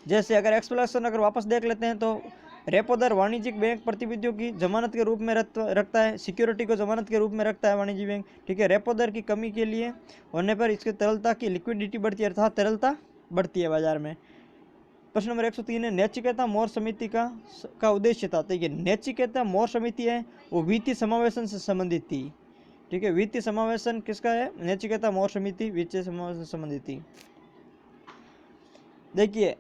जैसे अगर एक्सप्लेनेशन अगर वापस देख लेते हैं तो रेपो दर वाणिज्यिक बैंक प्रतिभूतियों की जमानत के रूप में रखता है, सिक्योरिटी को जमानत के रूप में रखता है वाणिज्यिक बैंक, ठीक है। रेपो दर की कमी के लिए होने पर इसकी तरलता की लिक्विडिटी बढ़ती है, अर्थात तरलता बढ़ती है बाजार में। प्रश्न नंबर 103 है, नैतिकता मोर समिति का उद्देश्य था। तो ये नैतिकता मोर समिति है वो वित्तीय समावेशन से संबंधित थी, ठीक है। वित्तीय समावेशन किसका है, नैतिकता मोर समिति वित्तीय समावेशन से संबंधित थी। देखिए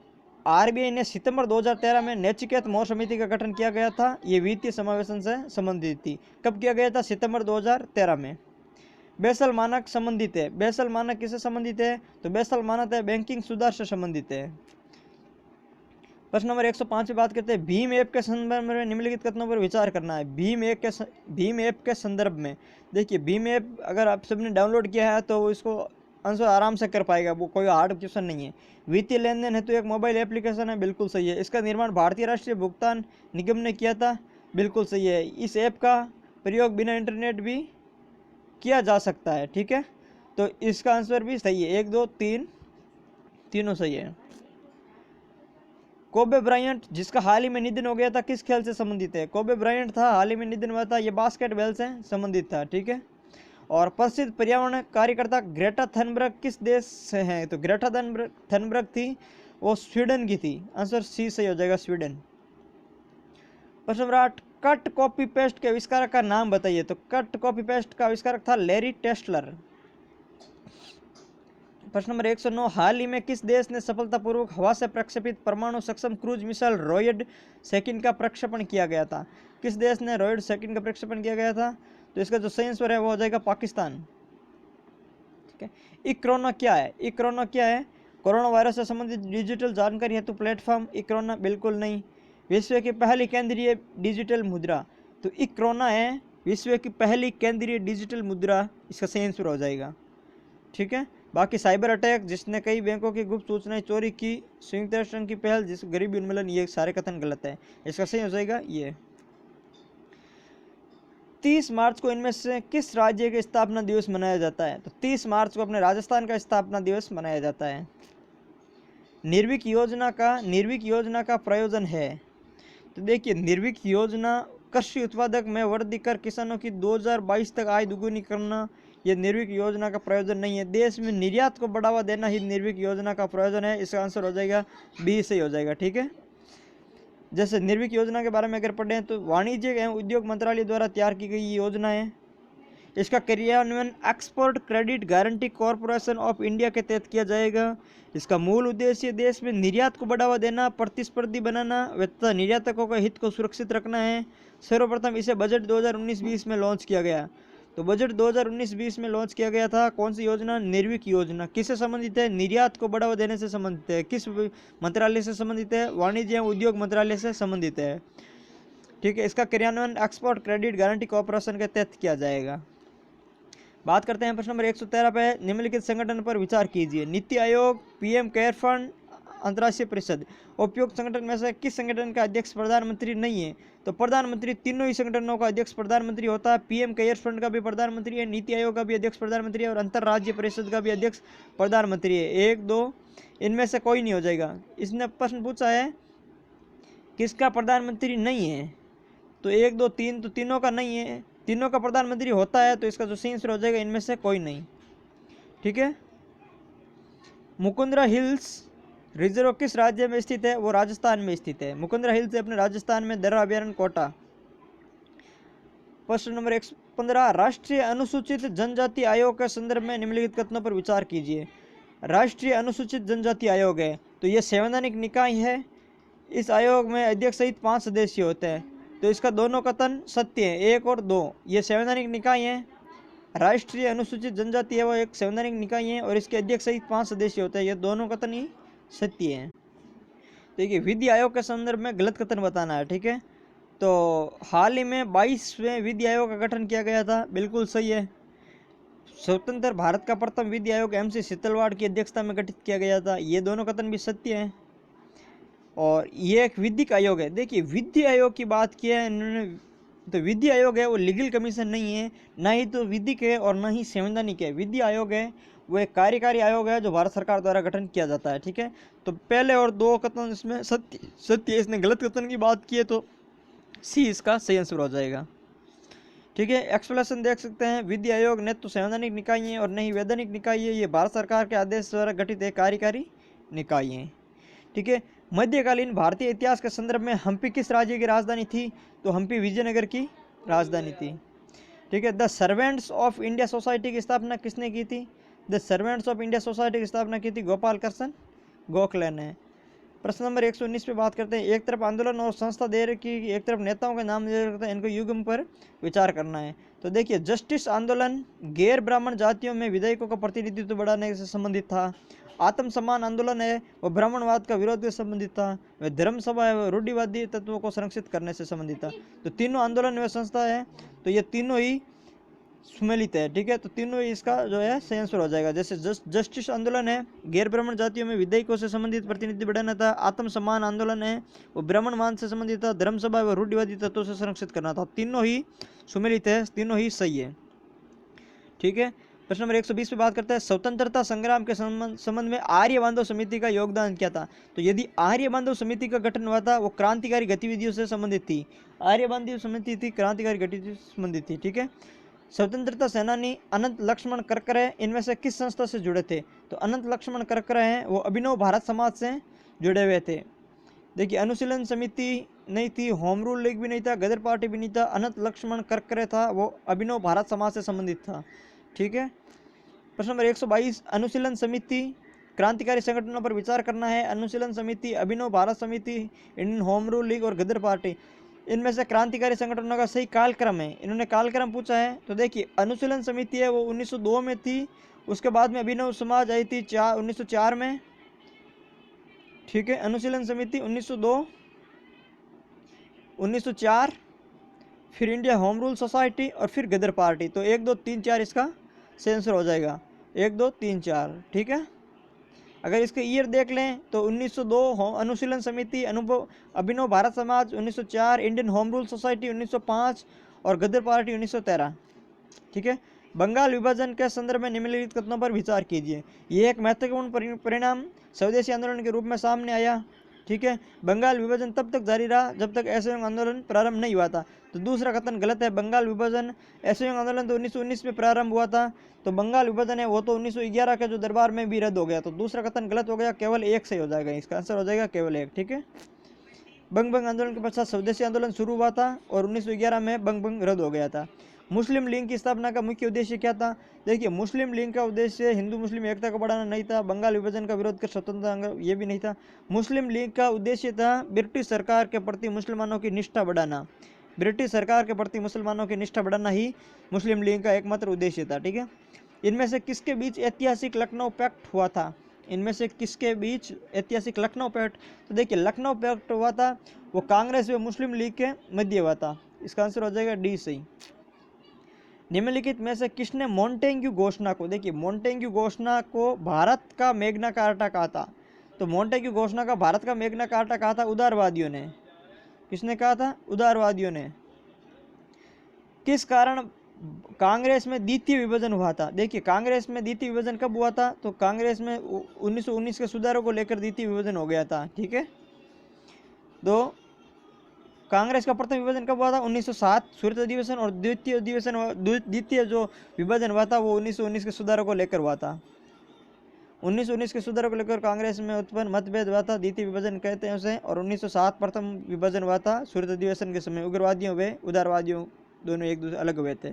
आरबीआई ने सितंबर 2013 में नैतिकता मोर समिति का गठन किया गया था, ये वित्तीय समावेशन से संबंधित थी। कब किया गया था, सितंबर 2013 में। बेसल मानक संबंधित है, बेसल मानक किससे संबंधित है, तो बेसल मानक है बैंकिंग सुधार से संबंधित है। प्रश्न नंबर 105 पे बात करते हैं, भीम ऐप के संदर्भ में निम्नलिखित कथनों पर विचार करना है। भीम ऐप के संदर्भ में देखिए, भीम ऐप अगर आप सबने डाउनलोड किया है तो इसको आंसर आराम से कर पाएगा, वो कोई हार्ड क्वेश्चन नहीं है। वित्तीय लेन देन है तो एक मोबाइल एप्लीकेशन है, बिल्कुल सही है। इसका निर्माण भारतीय राष्ट्रीय भुगतान निगम ने किया था, बिल्कुल सही है। इस ऐप का प्रयोग बिना इंटरनेट भी किया जा सकता है, ठीक है। तो इसका आंसर भी सही है, 1 2 3 तीनों सही है। कोबे ब्रायंट जिसका हाल ही में निधन हो गया था, किस खेल से संबंधित है, कोबे ब्रायंट था, हाल ही में निधन हुआ था, ये बास्केटबॉल से संबंधित था, ठीक है। और प्रसिद्ध पर्यावरण कार्यकर्ता ग्रेटा थनबर्ग किस देश से हैं, तो ग्रेटा थनबर्ग थी वो स्वीडन की थी, आंसर सी सही हो जाएगा, स्वीडन। प्रश्न नंबर 8, कट कॉपी पेस्ट के आविष्कारक का नाम बताइए। तो कट कॉपी पेस्ट का आविष्कारक था लैरी टेस्लर। प्रश्न नंबर 109, हाल ही में किस देश ने सफलतापूर्वक हवा से प्रक्षेपित परमाणु सक्षम क्रूज मिसाइल रॉयड सेकंड का प्रक्षेपण किया गया था, किस देश ने रॉयड सेकंड का प्रक्षेपण किया गया था, तो इसका जो सही आंसर है वो हो जाएगा पाकिस्तान, ठीक है। इक्रोना क्या है, इक्रोना क्या है, कोरोना वायरस से संबंधित डिजिटल जानकारी हेतु प्लेटफॉर्म इक्रोना, बिल्कुल नहीं। विश्व की पहली केंद्रीय डिजिटल मुद्रा, तो इक्रोना है विश्व की पहली केंद्रीय डिजिटल मुद्रा, इसका सही आंसर हो जाएगा, ठीक है। बाकी साइबर अटैक जिसने कई बैंकों की गुप्त सूचनाएं चोरी की, संयुक्त राष्ट्र की पहल, जिस गरीबी उन्मूलन, ये सारे कथन गलत है, इसका सही हो जाएगा ये। 30 मार्च को इनमें से किस राज्य के स्थापना दिवस मनाया जाता है, तो 30 मार्च को अपने राजस्थान का स्थापना दिवस मनाया जाता है। निर्विक योजना का प्रयोजन है, तो देखिए निर्विक योजना कृषि उत्पादक में वृद्धि कर किसानों की 2022 तक आय दुगुनी करना, यह निर्विक योजना का प्रयोजन नहीं है। देश में निर्यात को बढ़ावा देना ही निर्विक योजना का प्रयोजन है, इसका आंसर हो जाएगा बी सही हो जाएगा, ठीक है। जैसे निर्विक योजना के बारे में अगर पढ़ें तो वाणिज्य एवं उद्योग मंत्रालय द्वारा तैयार की गई योजना है। इसका क्रियान्वयन export credit guarantee corporation of India के तहत किया जाएगा। इसका मूल उद्देश्य देश में निर्यात को बढ़ावा देना, प्रतिस्पर्धी बनाना तथा निर्यातकों के हित को सुरक्षित रखना है। सर्वप्रथम इसे बजट 2019-20 में लॉन्च किया गया, तो बजट 2019-20 में लॉन्च किया गया था। कौन सी योजना, निर्विक योजना, किससे संबंधित है, निर्यात को बढ़ावा देने से संबंधित है। किस मंत्रालय से संबंधित है, वाणिज्य एवं उद्योग मंत्रालय से संबंधित है, ठीक है। इसका क्रियान्वयन एक्सपोर्ट क्रेडिट गारंटी कॉरपोरेशन के तहत किया जाएगा। बात करते हैं प्रश्न नंबर 113 पे, निम्नलिखित संगठन पर विचार कीजिए। NITI Aayog, PM care fund, अंतर्राष्ट्रीय परिषद। उपयुक्त संगठन में से किस संगठन का अध्यक्ष प्रधानमंत्री नहीं है, तो प्रधानमंत्री तीनों ही संगठनों का अध्यक्ष प्रधानमंत्री होता है। पीएम केयर फंड का भी प्रधानमंत्री है, नीति आयोग का भी अध्यक्ष प्रधानमंत्री है और अंतर्राज्यीय परिषद का भी अध्यक्ष प्रधानमंत्री है। 1 2 इनमें से कोई नहीं हो जाएगा। इसने प्रश्न पूछा है किसका प्रधानमंत्री नहीं है, तो 1 2 3, तो तीनों का नहीं है, तीनों का प्रधानमंत्री होता है, तो इसका जो सही आंसर हो जाएगा इनमें से कोई नहीं, ठीक है। मुकुंदरा हिल्स रिजर्व किस राज्य में स्थित है, वो राजस्थान में स्थित है। मुकुंदरा हिल्स अपने राजस्थान में, दर्रा अभयारण्य कोटा। प्रश्न नंबर 115, राष्ट्रीय अनुसूचित जनजाति आयोग के संदर्भ में निम्नलिखित कथनों पर विचार कीजिए। राष्ट्रीय अनुसूचित जनजाति आयोग है तो यह संवैधानिक निकाय है। इस आयोग में अध्यक्ष सहित 5 सदस्य होते हैं, तो इसका दोनों कथन सत्य है, 1 और 2। ये संवैधानिक निकाय है, राष्ट्रीय अनुसूचित जनजाति है वो एक संवैधानिक निकाय है और इसके अध्यक्ष सहित 5 सदस्य होते हैं, ये दोनों कथन ही सत्य है। देखिए विधि आयोग के संदर्भ में गलत कथन बताना है, ठीक है। तो हाल ही में 22वें विधि आयोग का गठन किया गया था, बिल्कुल सही है। स्वतंत्र भारत का प्रथम विधि आयोग MC शीतलवाड़ की अध्यक्षता में गठित किया गया था, ये दोनों कथन भी सत्य हैं। और ये एक विधिक आयोग है। देखिए विधि आयोग की बात की है इन्होंने, तो विधि आयोग है वो लीगल कमीशन नहीं है, ना ही तो विधिक है और ना ही संवैधानिक है। विधि आयोग है वो एक कार्यकारी आयोग है जो भारत सरकार द्वारा गठन किया जाता है, ठीक है। तो पहले और दो कथन इसमें सत्य इसने गलत कथन की बात की है, तो सी इसका सही आंसर हो जाएगा, ठीक है। एक्सप्लेनेशन देख सकते हैं, विधि आयोग न तो संवैधानिक निकाय है और न ही वैधानिक निकाय है, ये भारत सरकार के आदेश द्वारा गठित एक कार्यकारी निकाय है, ठीक है। मध्यकालीन भारतीय इतिहास के संदर्भ में हम्पी किस राज्य की राजधानी थी? तो हम्पी विजयनगर की राजधानी थी, ठीक है। The servants of India society की स्थापना किसने की थी? The servants of India society की स्थापना की थी गोपाल कृष्ण गोखले ने। प्रश्न नंबर 119 पे बात करते हैं। एक तरफ आंदोलन और संस्था दे रखी, एक तरफ नेताओं के नाम दे रखते हैं, इनको युग्म पर विचार करना है। तो देखिए जस्टिस आंदोलन गैर ब्राह्मण जातियों में विधायकों का प्रतिनिधित्व बढ़ाने से संबंधित था। आत्म सम्मान आंदोलन है वो ब्राह्मणवाद का विरोध से संबंधित था। वह धर्म सभा है वो रूढ़िवादी तत्वों को संरक्षित करने से संबंधित था। तो तीनों आंदोलन व संस्था है तो ये तीनों ही सुमेलित है, ठीक है। तो तीनों ही इसका जो है सही आंसर हो जाएगा। जैसे जस्टिस आंदोलन है गैर ब्राह्मण जातियों में विधायकों से संबंधित प्रतिनिधि बढ़ाना था। आत्म सम्मान आंदोलन है वो ब्राह्मण मान से संबंधित था। धर्म सभा व रूढ़िवादी तत्वों से संरक्षित करना था। तीनों ही सुमेलित है, तीनों ही सही है, ठीक है। प्रश्न नंबर 120 पे बात करते हैं। स्वतंत्रता संग्राम के संबंध में आर्य बांधव समिति का योगदान क्या था? तो यदि आर्य बांधव समिति का गठन हुआ था वो क्रांतिकारी गतिविधियों से संबंधित थी। आर्य बांधव समिति थी क्रांतिकारी गतिविधियों से संबंधित थी, ठीक है। स्वतंत्रता सेनानी अनंत लक्ष्मण करकरे इनमें से किस संस्था से जुड़े थे? तो अनंत लक्ष्मण करकरे हैं वो अभिनव भारत समाज से जुड़े हुए थे। देखिए अनुशीलन समिति नहीं थी, होम रूल लीग भी नहीं था, गदर पार्टी भी नहीं था, अनंत लक्ष्मण करकरे था वो अभिनव भारत समाज से संबंधित था, ठीक है। प्रश्न नंबर 122 अनुशीलन समिति क्रांतिकारी संगठनों पर विचार करना है। अनुशीलन समिति, अभिनव भारत समिति, इंडियन होम रूल लीग और गदर पार्टी, इनमें से क्रांतिकारी संगठनों का सही कालक्रम है। इन्होंने कालक्रम पूछा है। तो देखिए अनुशीलन समिति है वो 1902 में थी, उसके बाद में अभिनव समाज आई थी 1904 में, ठीक है। अनुशीलन समिति 1902, 1904, फिर इंडिया होम रूल सोसाइटी और फिर गदर पार्टी। तो 1 2 3 4 इसका सही आंसर हो जाएगा, 1 2 3 4, ठीक है। अगर इसके ईयर देख लें तो 1902 अनुशीलन समिति, अभिनव भारत समाज 1904, इंडियन होम रूल सोसाइटी 1905 और गदर पार्टी 1913, ठीक है। बंगाल विभाजन के संदर्भ में निम्नलिखित कथनों पर विचार कीजिए। यह एक महत्वपूर्ण परिणाम स्वदेशी आंदोलन के रूप में सामने आया, ठीक है। बंगाल विभाजन तब तक जारी रहा जब तक असहयोग आंदोलन प्रारंभ नहीं हुआ था। तो दूसरा कथन गलत है। बंगाल विभाजन असहयोग आंदोलन तो 1919 में प्रारंभ हुआ था, तो बंगाल विभाजन है वो तो 1911 के जो दरबार में भी रद्द हो गया। तो दूसरा कथन गलत हो गया, केवल एक सही हो जाएगा, इसका आंसर हो जाएगा केवल एक, ठीक है। बंग बंग आंदोलन के पश्चात स्वदेशी आंदोलन शुरू हुआ था और 1911 में बंग बंग रद्द हो गया था। मुस्लिम लीग की स्थापना का मुख्य उद्देश्य क्या था? देखिए मुस्लिम लीग का उद्देश्य हिंदू मुस्लिम एकता को बढ़ाना नहीं था, बंगाल विभाजन का विरोध कर स्वतंत्रता ये भी नहीं था। मुस्लिम लीग का उद्देश्य था ब्रिटिश सरकार के प्रति मुसलमानों की निष्ठा बढ़ाना। ब्रिटिश सरकार के प्रति मुसलमानों की निष्ठा बढ़ाना ही मुस्लिम लीग का एकमात्र उद्देश्य था, ठीक है। इनमें से किसके बीच ऐतिहासिक लखनऊ पैक्ट हुआ था? इनमें से किसके बीच ऐतिहासिक लखनऊ पैक्ट? तो देखिए लखनऊ पैक्ट हुआ था वो कांग्रेस व मुस्लिम लीग के मध्य हुआ था, इसका आंसर हो जाएगा डी सही। निम्नलिखित में से किसने मोंटेग्यू घोषणा को, देखिए मोंटेग्यू घोषणा को भारत का मैग्ना कार्टा कहा था? तो मोंटेग्यू घोषणा का भारत का मैग्ना कार्टा कहा था उदारवादियों ने। किसने कहा था? उदारवादियों ने। किस कारण कांग्रेस में द्वितीय विभाजन हुआ था? देखिए कांग्रेस में द्वितीय विभाजन कब हुआ था? तो कांग्रेस में 1919 के सुधारों को लेकर द्वितीय विभाजन हो गया था, ठीक है। तो कांग्रेस का प्रथम विभाजन कब हुआ था? 1907 सूरत अधिवेशन, और द्वितीय जो विभाजन हुआ था वो 1919 के सुधारों को लेकर हुआ था। 1919 के सुधारों को लेकर कांग्रेस में उत्पन्न मतभेद हुआ था, द्वितीय विभाजन कहते हैं उसे। और 1907 प्रथम विभाजन हुआ था सूरत अधिवेशन के समय। उग्रवादियों व उदारवादियों दोनों एक दूसरे अलग हुए थे,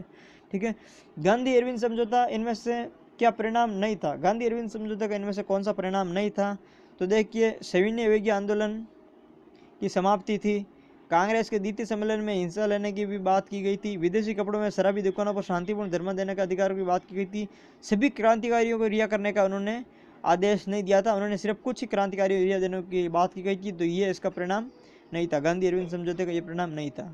ठीक है। गांधी इरविन समझौता इनमें से क्या परिणाम नहीं था? गांधी इरविन समझौता का इनमें से कौन सा परिणाम नहीं था? तो देखिए सविनय अवज्ञा आंदोलन की समाप्ति थी, कांग्रेस के द्वितीय सम्मेलन में हिंसा लेने की भी बात की गई थी, विदेशी कपड़ों में शराबी दुकानों पर शांतिपूर्ण धर्म देने का अधिकार की बात की गई थी, सभी क्रांतिकारियों को रिहा करने का उन्होंने आदेश नहीं दिया था, उन्होंने सिर्फ कुछ ही क्रांतिकारियों को रिहा देने की बात की गई थी। तो ये इसका परिणाम नहीं था। गांधी इरविन समझौते का ये परिणाम नहीं था।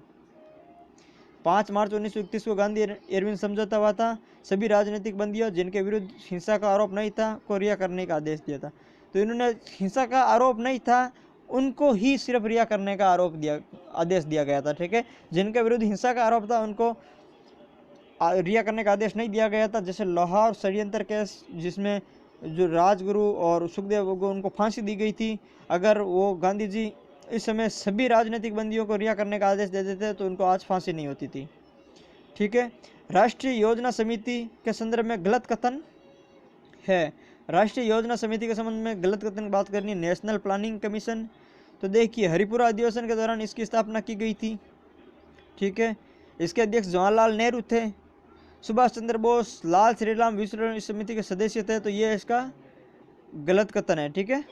5 मार्च 1931 को गांधी इरविन समझौता हुआ था। सभी राजनीतिक बंदियों जिनके विरुद्ध हिंसा का आरोप नहीं था को रिहा करने का आदेश दिया था। तो इन्होंने हिंसा का आरोप नहीं था उनको ही सिर्फ रिहा करने का आदेश दिया गया था। ठीक है, जिनके विरुद्ध हिंसा का आरोप था उनको रिहा करने का आदेश नहीं दिया गया था। जैसे लाहौर षड्यंत्र केस जिसमें जो राजगुरु और सुखदेव को उनको फांसी दी गई थी, अगर वो गांधी जी इस समय सभी राजनीतिक बंदियों को रिहा करने का आदेश दे देते तो उनको आज फांसी नहीं होती थी। ठीक है, राष्ट्रीय योजना समिति के संदर्भ में गलत कथन है। राष्ट्रीय योजना समिति के संबंध में गलत कथन की बात करनी है। नेशनल प्लानिंग कमीशन, तो देखिए हरिपुरा अधिवेशन के दौरान इसकी स्थापना की गई थी। ठीक है, इसके अध्यक्ष जवाहरलाल नेहरू थे। सुभाष चंद्र बोस, लाल श्रीराम विश्व समिति के सदस्य थे। तो ये इसका गलत कथन है। ठीक है,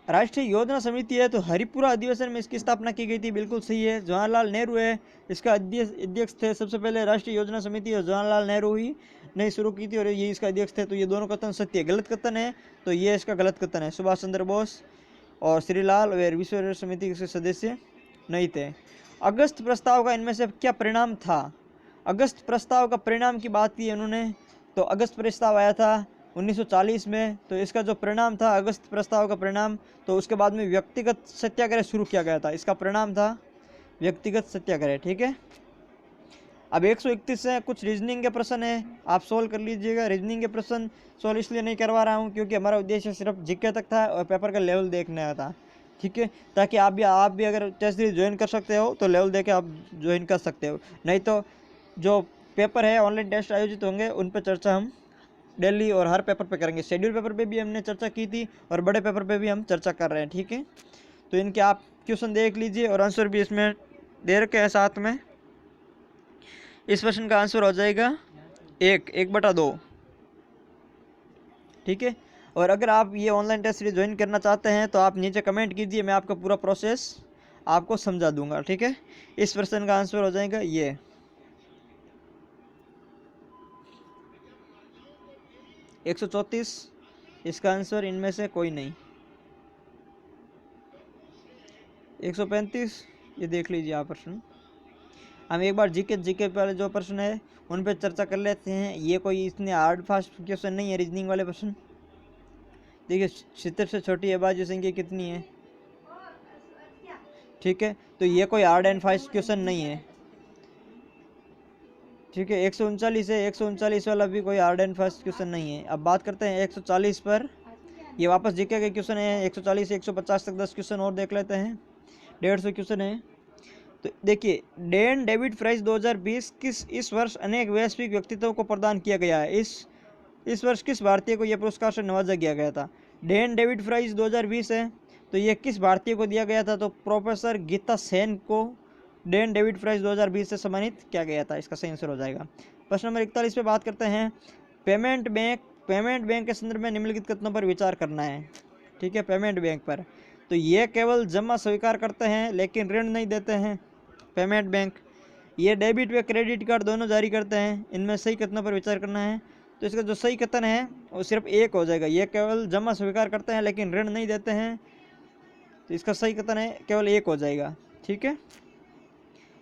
राष्ट्रीय योजना समिति है तो हरिपुरा अधिवेशन में इसकी स्थापना की गई थी, बिल्कुल सही है। जवाहरलाल नेहरू है इसका अध्यक्ष थे। सबसे पहले राष्ट्रीय योजना समिति और जवाहरलाल नेहरू ही ने शुरू की थी और ये इसका अध्यक्ष थे। तो ये दोनों कथन सत्य है। गलत कथन है तो ये इसका गलत कथन है। सुभाष चंद्र बोस और श्रीलाल वे विश्व समिति के सदस्य नहीं थे। अगस्त प्रस्ताव का इनमें से क्या परिणाम था? अगस्त प्रस्ताव का परिणाम की बात की उन्होंने, तो अगस्त प्रस्ताव आया था 1940 में। तो इसका जो परिणाम था अगस्त प्रस्ताव का परिणाम, तो उसके बाद में व्यक्तिगत सत्याग्रह शुरू किया गया था। इसका परिणाम था व्यक्तिगत सत्याग्रह। ठीक है, अब 131 से कुछ रीजनिंग के प्रश्न है, आप सोल्व कर लीजिएगा। रीजनिंग के प्रश्न सोल्व इसलिए नहीं करवा रहा हूँ क्योंकि हमारा उद्देश्य सिर्फ जीके तक था और पेपर का लेवल देखना था। ठीक है, ताकि आप भी अगर टेस्ट सीरीज ज्वाइन कर सकते हो तो लेवल देके आप ज्वाइन कर सकते हो। नहीं तो जो पेपर है ऑनलाइन टेस्ट आयोजित होंगे उन पर चर्चा हम डेली और हर पेपर पे करेंगे। शेड्यूल पेपर पे भी हमने चर्चा की थी और बड़े पेपर पे भी हम चर्चा कर रहे हैं। ठीक है, तो इनके आप क्वेश्चन देख लीजिए और आंसर भी इसमें दे रखे हैं साथ में। इस क्वेश्चन का आंसर हो जाएगा 1/2। ठीक है, और अगर आप ये ऑनलाइन टेस्ट सीरीज ज्वाइन करना चाहते हैं तो आप नीचे कमेंट कीजिए, मैं आपका पूरा प्रोसेस आपको समझा दूंगा। ठीक है, इस क्वेश्चन का आंसर हो जाएगा ये 134। इसका आंसर इनमें से कोई नहीं। 135 ये देख लीजिए आप प्रश्न। हम एक बार जीके वाले जो प्रश्न है उन पर चर्चा कर लेते हैं। ये कोई इतने हार्ड फास्ट क्वेश्चन नहीं है रीजनिंग वाले प्रश्न। देखिए 70 से छोटी अभाज्य संख्या कितनी है? ठीक है, तो ये कोई हार्ड एंड फास्ट क्वेश्चन नहीं है। ठीक है, 139 है, 139 वाला भी कोई हार्ड एंड फास्ट क्वेश्चन नहीं है। अब बात करते हैं 140 पर। ये वापस जीके के क्वेश्चन है। 140 से 150 तक 10 क्वेश्चन और देख लेते हैं। 150 क्वेश्चन है। तो देखिए डेन डेविड प्राइज 2020 इस वर्ष अनेक वैश्विक व्यक्तित्वों को प्रदान किया गया है। इस वर्ष किस भारतीय को यह पुरस्कार से नवाजा किया गया था? डेन डेविड प्राइज 2020 है तो ये किस भारतीय को दिया गया था? तो प्रोफेसर गीता सेन को डेन डेविड प्राइज 2020 से सम्मानित किया गया था। इसका सही आंसर हो जाएगा। प्रश्न नंबर 41 पे बात करते हैं। पेमेंट बैंक के संदर्भ में निम्नलिखित कथनों पर विचार करना है। ठीक है, पेमेंट बैंक पर, तो ये केवल जमा स्वीकार करते हैं लेकिन ऋण नहीं देते हैं। पेमेंट बैंक ये डेबिट व क्रेडिट कार्ड दोनों जारी करते हैं। इनमें सही कथनों पर विचार करना है। तो इसका जो सही कथन है वो सिर्फ 1 हो जाएगा। ये केवल जमा स्वीकार करते हैं लेकिन ऋण नहीं देते हैं। तो इसका सही कथन है केवल 1 हो जाएगा। ठीक है,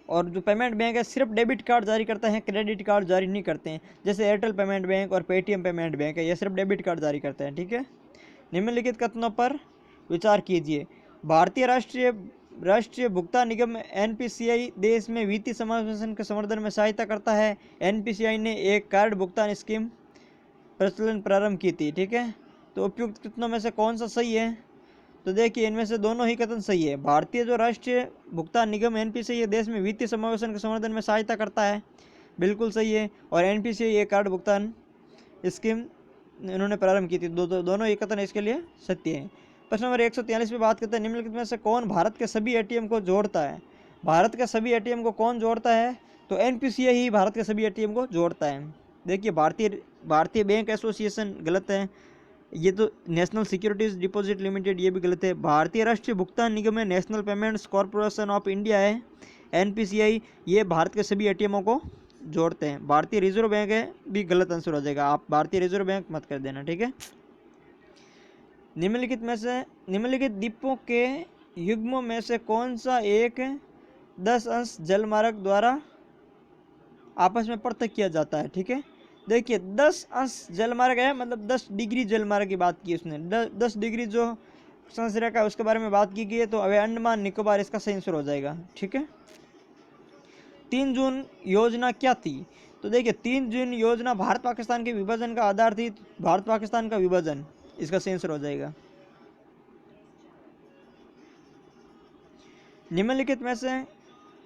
और जो पेमेंट बैंक है सिर्फ डेबिट कार्ड जारी करते हैं, क्रेडिट कार्ड जारी नहीं करते हैं। जैसे एयरटेल पेमेंट बैंक और पेटीएम पेमेंट बैंक है, ये सिर्फ डेबिट कार्ड जारी करते हैं। ठीक है, निम्नलिखित कथनों पर विचार कीजिए। भारतीय राष्ट्रीय भुगतान निगम एनपीसीआई देश में वित्तीय समावेशन के समर्थन में सहायता करता है। एनपीसीआई ने एक कार्ड भुगतान स्कीम प्रचलन प्रारंभ की थी। ठीक है, तो उपयुक्त कथनों में से कौन सा सही है? तो देखिए इनमें से दोनों ही कथन सही है। भारतीय जो राष्ट्रीय भुगतान निगम एनपीसीआई देश में वित्तीय समावेशन के समर्थन में सहायता करता है, बिल्कुल सही है। और एनपीसीआई एक कार्ड भुगतान स्कीम इन्होंने प्रारंभ की थी। दोनों ही कथन इसके लिए सत्य है। प्रश्न नंबर 143 पे बात करते हैं। निम्नलिखित में से कौन भारत के सभी एटीएम को जोड़ता है? भारत के सभी एटीएम को कौन जोड़ता है? तो एनपीसीआई ही भारत के सभी एटीएम को जोड़ता है। देखिए भारतीय बैंक एसोसिएशन गलत है। ये तो नेशनल सिक्योरिटीज डिपॉजिट लिमिटेड ये भी गलत है। भारतीय राष्ट्रीय भुगतान निगम है, national payments corporation of India है। एनपीसीआई ये भारत के सभी एटीएमों को जोड़ते हैं। भारतीय रिजर्व बैंक है भी गलत आंसर हो जाएगा। आप भारतीय रिजर्व बैंक मत कर देना। ठीक है, निम्नलिखित द्वीपों के युग्मों में से कौन सा एक 10 अंश जलमार्ग द्वारा आपस में पृथक किया जाता है। ठीक है, देखिए 10 अंश जलमार्ग है, मतलब 10 डिग्री जलमार्ग की बात की उसने। 10 डिग्री जो क्षांश रेखा है उसके बारे में बात की गई है, तो अभी अंडमान निकोबार इसका सही आंसर हो जाएगा। ठीक है, 3 जून योजना क्या थी? तो देखिए 3 जून योजना भारत पाकिस्तान के विभाजन का आधार थी। भारत पाकिस्तान का विभाजन इसका सही आंसर हो जाएगा। निम्नलिखित में से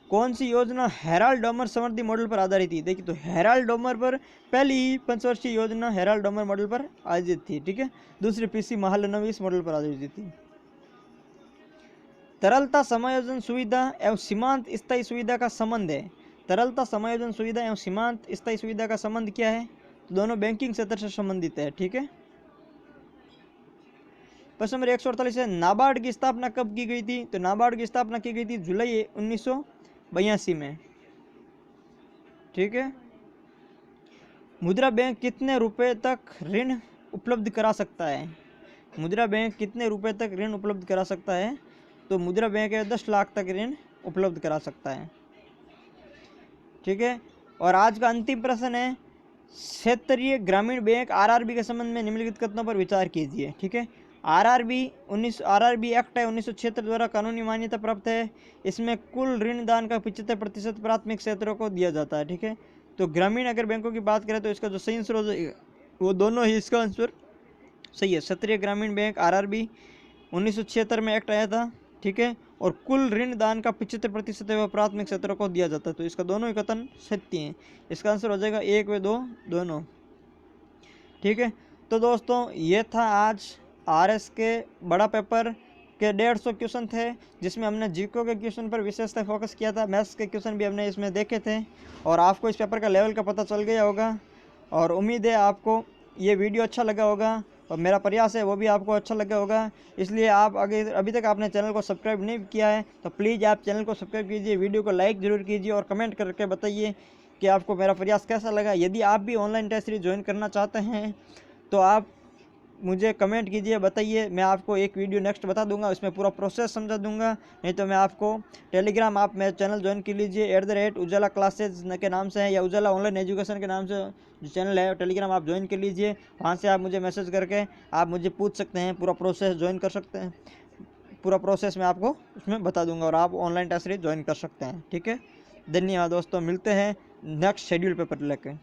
कौन सी योजना हेराल्ड डोमर समृद्धि मॉडल पर आधारित थी? देखिए तो हेराल्ड डोमर पर पहली पंचवर्षीय योजना हेराल्ड डोमर मॉडल पर आधारित थी। ठीक है, दूसरी पीसी महालनोबिस मॉडल पर आधारित थी। तरलता समायोजन सुविधा एवं सीमांत स्थायी सुविधा का संबंध है। तरलता समायोजन सुविधा एवं सीमांत स्थायी सुविधा का संबंध क्या है? तो दोनों बैंकिंग क्षेत्र से संबंधित है। ठीक है, प्रश्न नंबर 148 है, नाबार्ड की स्थापना कब की गई थी? तो नाबार्ड की स्थापना की गई थी जुलाई 1982 में। ठीक है, मुद्रा बैंक कितने रुपए तक ऋण उपलब्ध करा सकता है? मुद्रा बैंक कितने रुपए तक ऋण उपलब्ध करा सकता है? तो मुद्रा बैंक 10 लाख तक ऋण उपलब्ध करा सकता है। ठीक है, और आज का अंतिम प्रश्न है, क्षेत्रीय ग्रामीण बैंक आरआरबी के संबंध में निम्नलिखित कथनों पर विचार कीजिए। ठीक है, आरआरबी एक्ट है 1976 द्वारा कानूनी मान्यता प्राप्त है। इसमें कुल ऋण दान का 75% प्राथमिक क्षेत्रों को दिया जाता है। ठीक है, तो ग्रामीण अगर बैंकों की बात करें तो इसका जो सही आंसर हो जाएगा वो दोनों ही इसका आंसर सही है। क्षेत्रीय ग्रामीण बैंक आरआरबी 1976 में एक्ट आया था। ठीक है, और कुल ऋण दान का 75% वह प्राथमिक क्षेत्रों को दिया जाता है। तो इसका दोनों ही कथन सत्य हैं। इसका आंसर हो जाएगा 1 व 2 दोनों। ठीक है, तो दोस्तों ये था आज आरएस के बड़ा पेपर के 150 क्वेश्चन थे, जिसमें हमने जीके के क्वेश्चन पर विशेषतः फोकस किया था। मैथ्स के क्वेश्चन भी हमने इसमें देखे थे, और आपको इस पेपर का लेवल का पता चल गया होगा। और उम्मीद है आपको ये वीडियो अच्छा लगा होगा, और मेरा प्रयास है वो भी आपको अच्छा लगा होगा। इसलिए आप अभी तक आपने चैनल को सब्सक्राइब नहीं किया है तो प्लीज़ आप चैनल को सब्सक्राइब कीजिए, वीडियो को लाइक ज़रूर कीजिए, और कमेंट करके बताइए कि आपको मेरा प्रयास कैसा लगा। यदि आप भी ऑनलाइन टेस्ट सीरीज ज्वाइन करना चाहते हैं तो आप मुझे कमेंट कीजिए, बताइए। मैं आपको एक वीडियो नेक्स्ट बता दूंगा, उसमें पूरा प्रोसेस समझा दूंगा। नहीं तो मैं आपको टेलीग्राम आप मेरे चैनल ज्वाइन कर लीजिए, @उजाला क्लासेज के नाम से है, या उजाला ऑनलाइन एजुकेशन के नाम से जो चैनल है टेलीग्राम आप ज्वाइन कर लीजिए। वहाँ से आप मुझे मैसेज करके आप मुझे पूछ सकते हैं, पूरा प्रोसेस ज्वाइन कर सकते हैं। पूरा प्रोसेस मैं आपको उसमें बता दूंगा, और आप ऑनलाइन टेस्ट सीरीज ज्वाइन कर सकते हैं। ठीक है, धन्यवाद दोस्तों, मिलते हैं नेक्स्ट शेड्यूल पेपर लेकर।